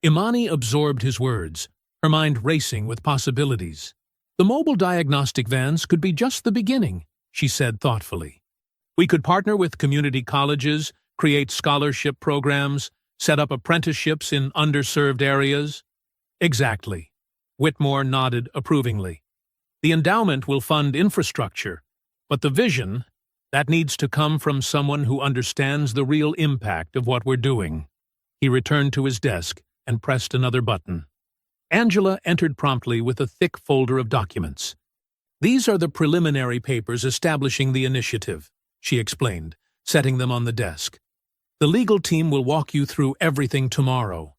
Imani absorbed his words, her mind racing with possibilities. The mobile diagnostic vans could be just the beginning, she said thoughtfully. We could partner with community colleges, create scholarship programs, set up apprenticeships in underserved areas. Exactly. Whitmore nodded approvingly. The endowment will fund infrastructure, but the vision, that needs to come from someone who understands the real impact of what we're doing. He returned to his desk and pressed another button. Angela entered promptly with a thick folder of documents. These are the preliminary papers establishing the initiative, she explained, setting them on the desk. The legal team will walk you through everything tomorrow.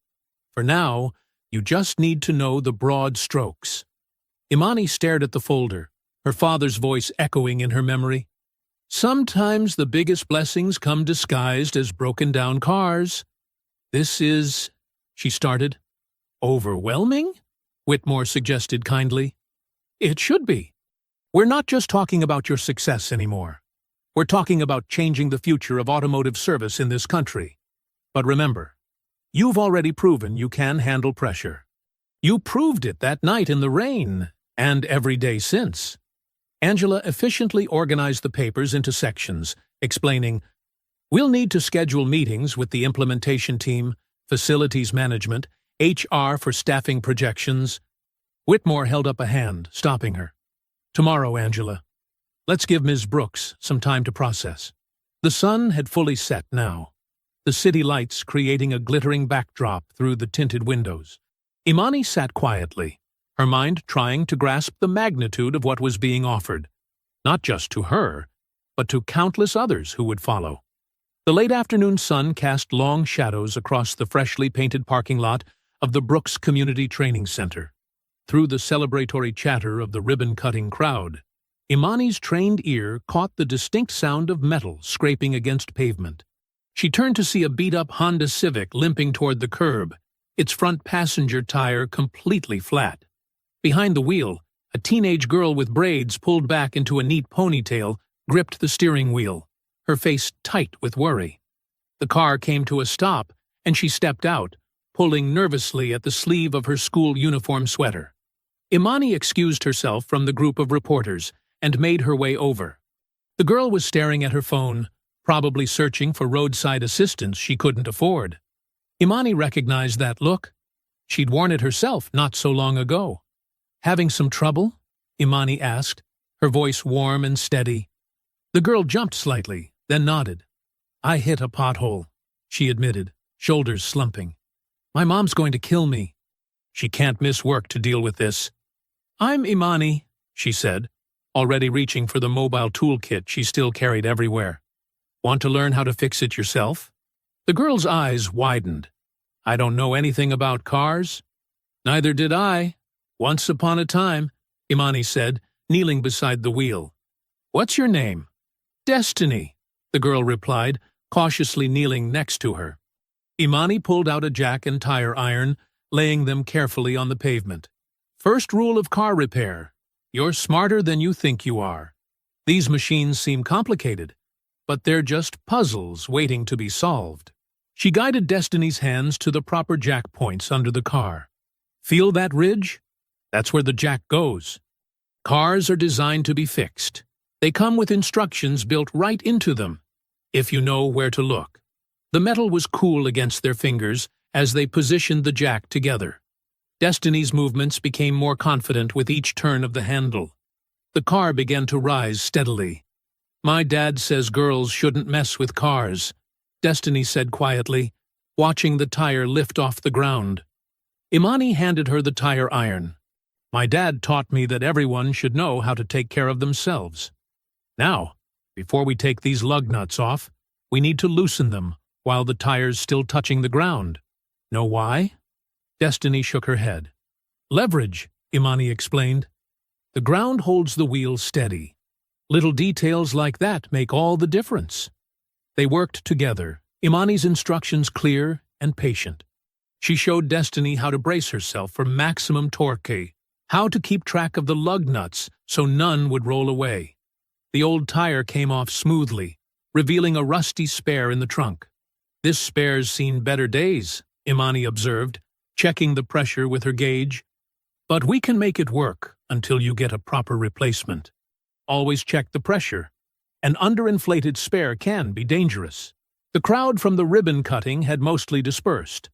For now, you just need to know the broad strokes. Imani stared at the folder, her father's voice echoing in her memory. Sometimes the biggest blessings come disguised as broken-down cars. This is, she started. Overwhelming? Whitmore suggested kindly. It should be. We're not just talking about your success anymore. We're talking about changing the future of automotive service in this country. But remember, you've already proven you can handle pressure. You proved it that night in the rain, and every day since. Angela efficiently organized the papers into sections, explaining, we'll need to schedule meetings with the implementation team, facilities management, HR for staffing projections. Whitmore held up a hand, stopping her. Tomorrow, Angela. Let's give Ms. Brooks some time to process. The sun had fully set now, the city lights creating a glittering backdrop through the tinted windows. Imani sat quietly, her mind trying to grasp the magnitude of what was being offered, not just to her, but to countless others who would follow. The late afternoon sun cast long shadows across the freshly painted parking lot of the Brooks Community Training Center. Through the celebratory chatter of the ribbon-cutting crowd, Imani's trained ear caught the distinct sound of metal scraping against pavement. She turned to see a beat-up Honda Civic limping toward the curb, its front passenger tire completely flat. Behind the wheel, a teenage girl with braids pulled back into a neat ponytail gripped the steering wheel, her face tight with worry. The car came to a stop, and she stepped out, pulling nervously at the sleeve of her school uniform sweater. Imani excused herself from the group of reporters and made her way over. The girl was staring at her phone, probably searching for roadside assistance she couldn't afford. Imani recognized that look. She'd worn it herself not so long ago. Having some trouble? Imani asked, her voice warm and steady. The girl jumped slightly, then nodded. I hit a pothole, she admitted, shoulders slumping. My mom's going to kill me. She can't miss work to deal with this. I'm Imani, she said, already reaching for the mobile toolkit she still carried everywhere. Want to learn how to fix it yourself? The girl's eyes widened. I don't know anything about cars. Neither did I. Once upon a time, Imani said, kneeling beside the wheel. What's your name? Destiny, the girl replied, cautiously kneeling next to her. Imani pulled out a jack and tire iron, laying them carefully on the pavement. First rule of car repair: you're smarter than you think you are. These machines seem complicated, but they're just puzzles waiting to be solved. She guided Destiny's hands to the proper jack points under the car. Feel that ridge? That's where the jack goes. Cars are designed to be fixed. They come with instructions built right into them, if you know where to look. The metal was cool against their fingers as they positioned the jack together. Destiny's movements became more confident with each turn of the handle. The car began to rise steadily. "My dad says girls shouldn't mess with cars," Destiny said quietly, watching the tire lift off the ground. Imani handed her the tire iron. "My dad taught me that everyone should know how to take care of themselves. Now, before we take these lug nuts off, we need to loosen them while the tire's still touching the ground. Know why?" Destiny shook her head. "Leverage," Imani explained. "The ground holds the wheel steady. Little details like that make all the difference." They worked together, Imani's instructions clear and patient. She showed Destiny how to brace herself for maximum torque, how to keep track of the lug nuts so none would roll away. The old tire came off smoothly, revealing a rusty spare in the trunk. "This spare's seen better days," Imani observed, checking the pressure with her gauge. "But we can make it work until you get a proper replacement. Always check the pressure. An underinflated spare can be dangerous." The crowd from the ribbon cutting had mostly dispersed.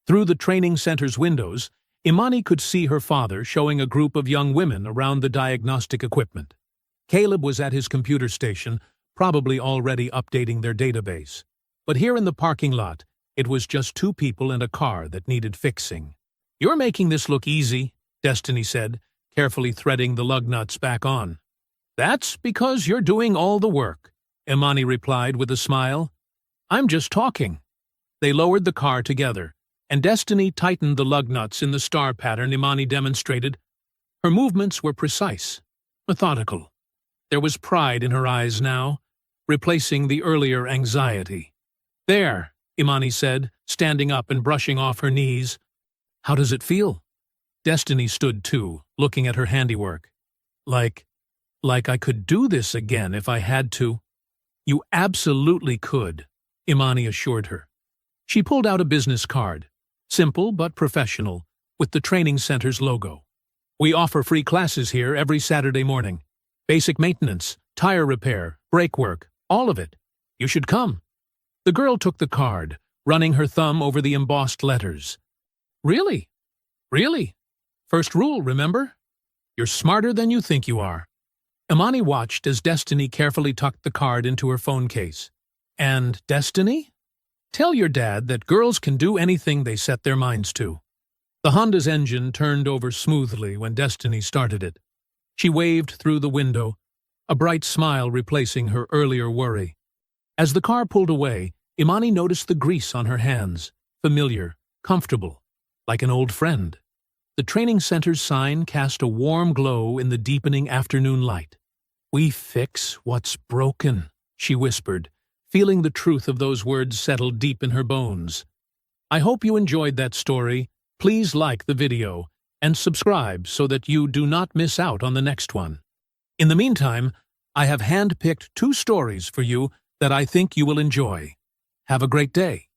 Through the training center's windows, Imani could see her father showing a group of young women around the diagnostic equipment. Caleb was at his computer station, probably already updating their database. But here in the parking lot, it was just two people and a car that needed fixing. "You're making this look easy," Destiny said, carefully threading the lug nuts back on. "That's because you're doing all the work," Imani replied with a smile. "I'm just talking." They lowered the car together, and Destiny tightened the lug nuts in the star pattern Imani demonstrated. Her movements were precise, methodical. There was pride in her eyes now, replacing the earlier anxiety. "There," Imani said, standing up and brushing off her knees. "How does it feel?" Destiny stood too, looking at her handiwork. Like I could do this again if I had to." "You absolutely could," Imani assured her. She pulled out a business card, simple but professional, with the training center's logo. "We offer free classes here every Saturday morning. Basic maintenance, tire repair, brake work, all of it. You should come." The girl took the card, running her thumb over the embossed letters. "Really? Really? First rule, remember? You're smarter than you think you are." Imani watched as Destiny carefully tucked the card into her phone case. "And Destiny? Tell your dad that girls can do anything they set their minds to." The Honda's engine turned over smoothly when Destiny started it. She waved through the window, a bright smile replacing her earlier worry. As the car pulled away, Imani noticed the grease on her hands, familiar, comfortable, like an old friend. The training center's sign cast a warm glow in the deepening afternoon light. "We fix what's broken," she whispered, feeling the truth of those words settle deep in her bones. I hope you enjoyed that story. Please like the video and subscribe so that you do not miss out on the next one. In the meantime, I have hand-picked 2 stories for you that I think you will enjoy. Have a great day.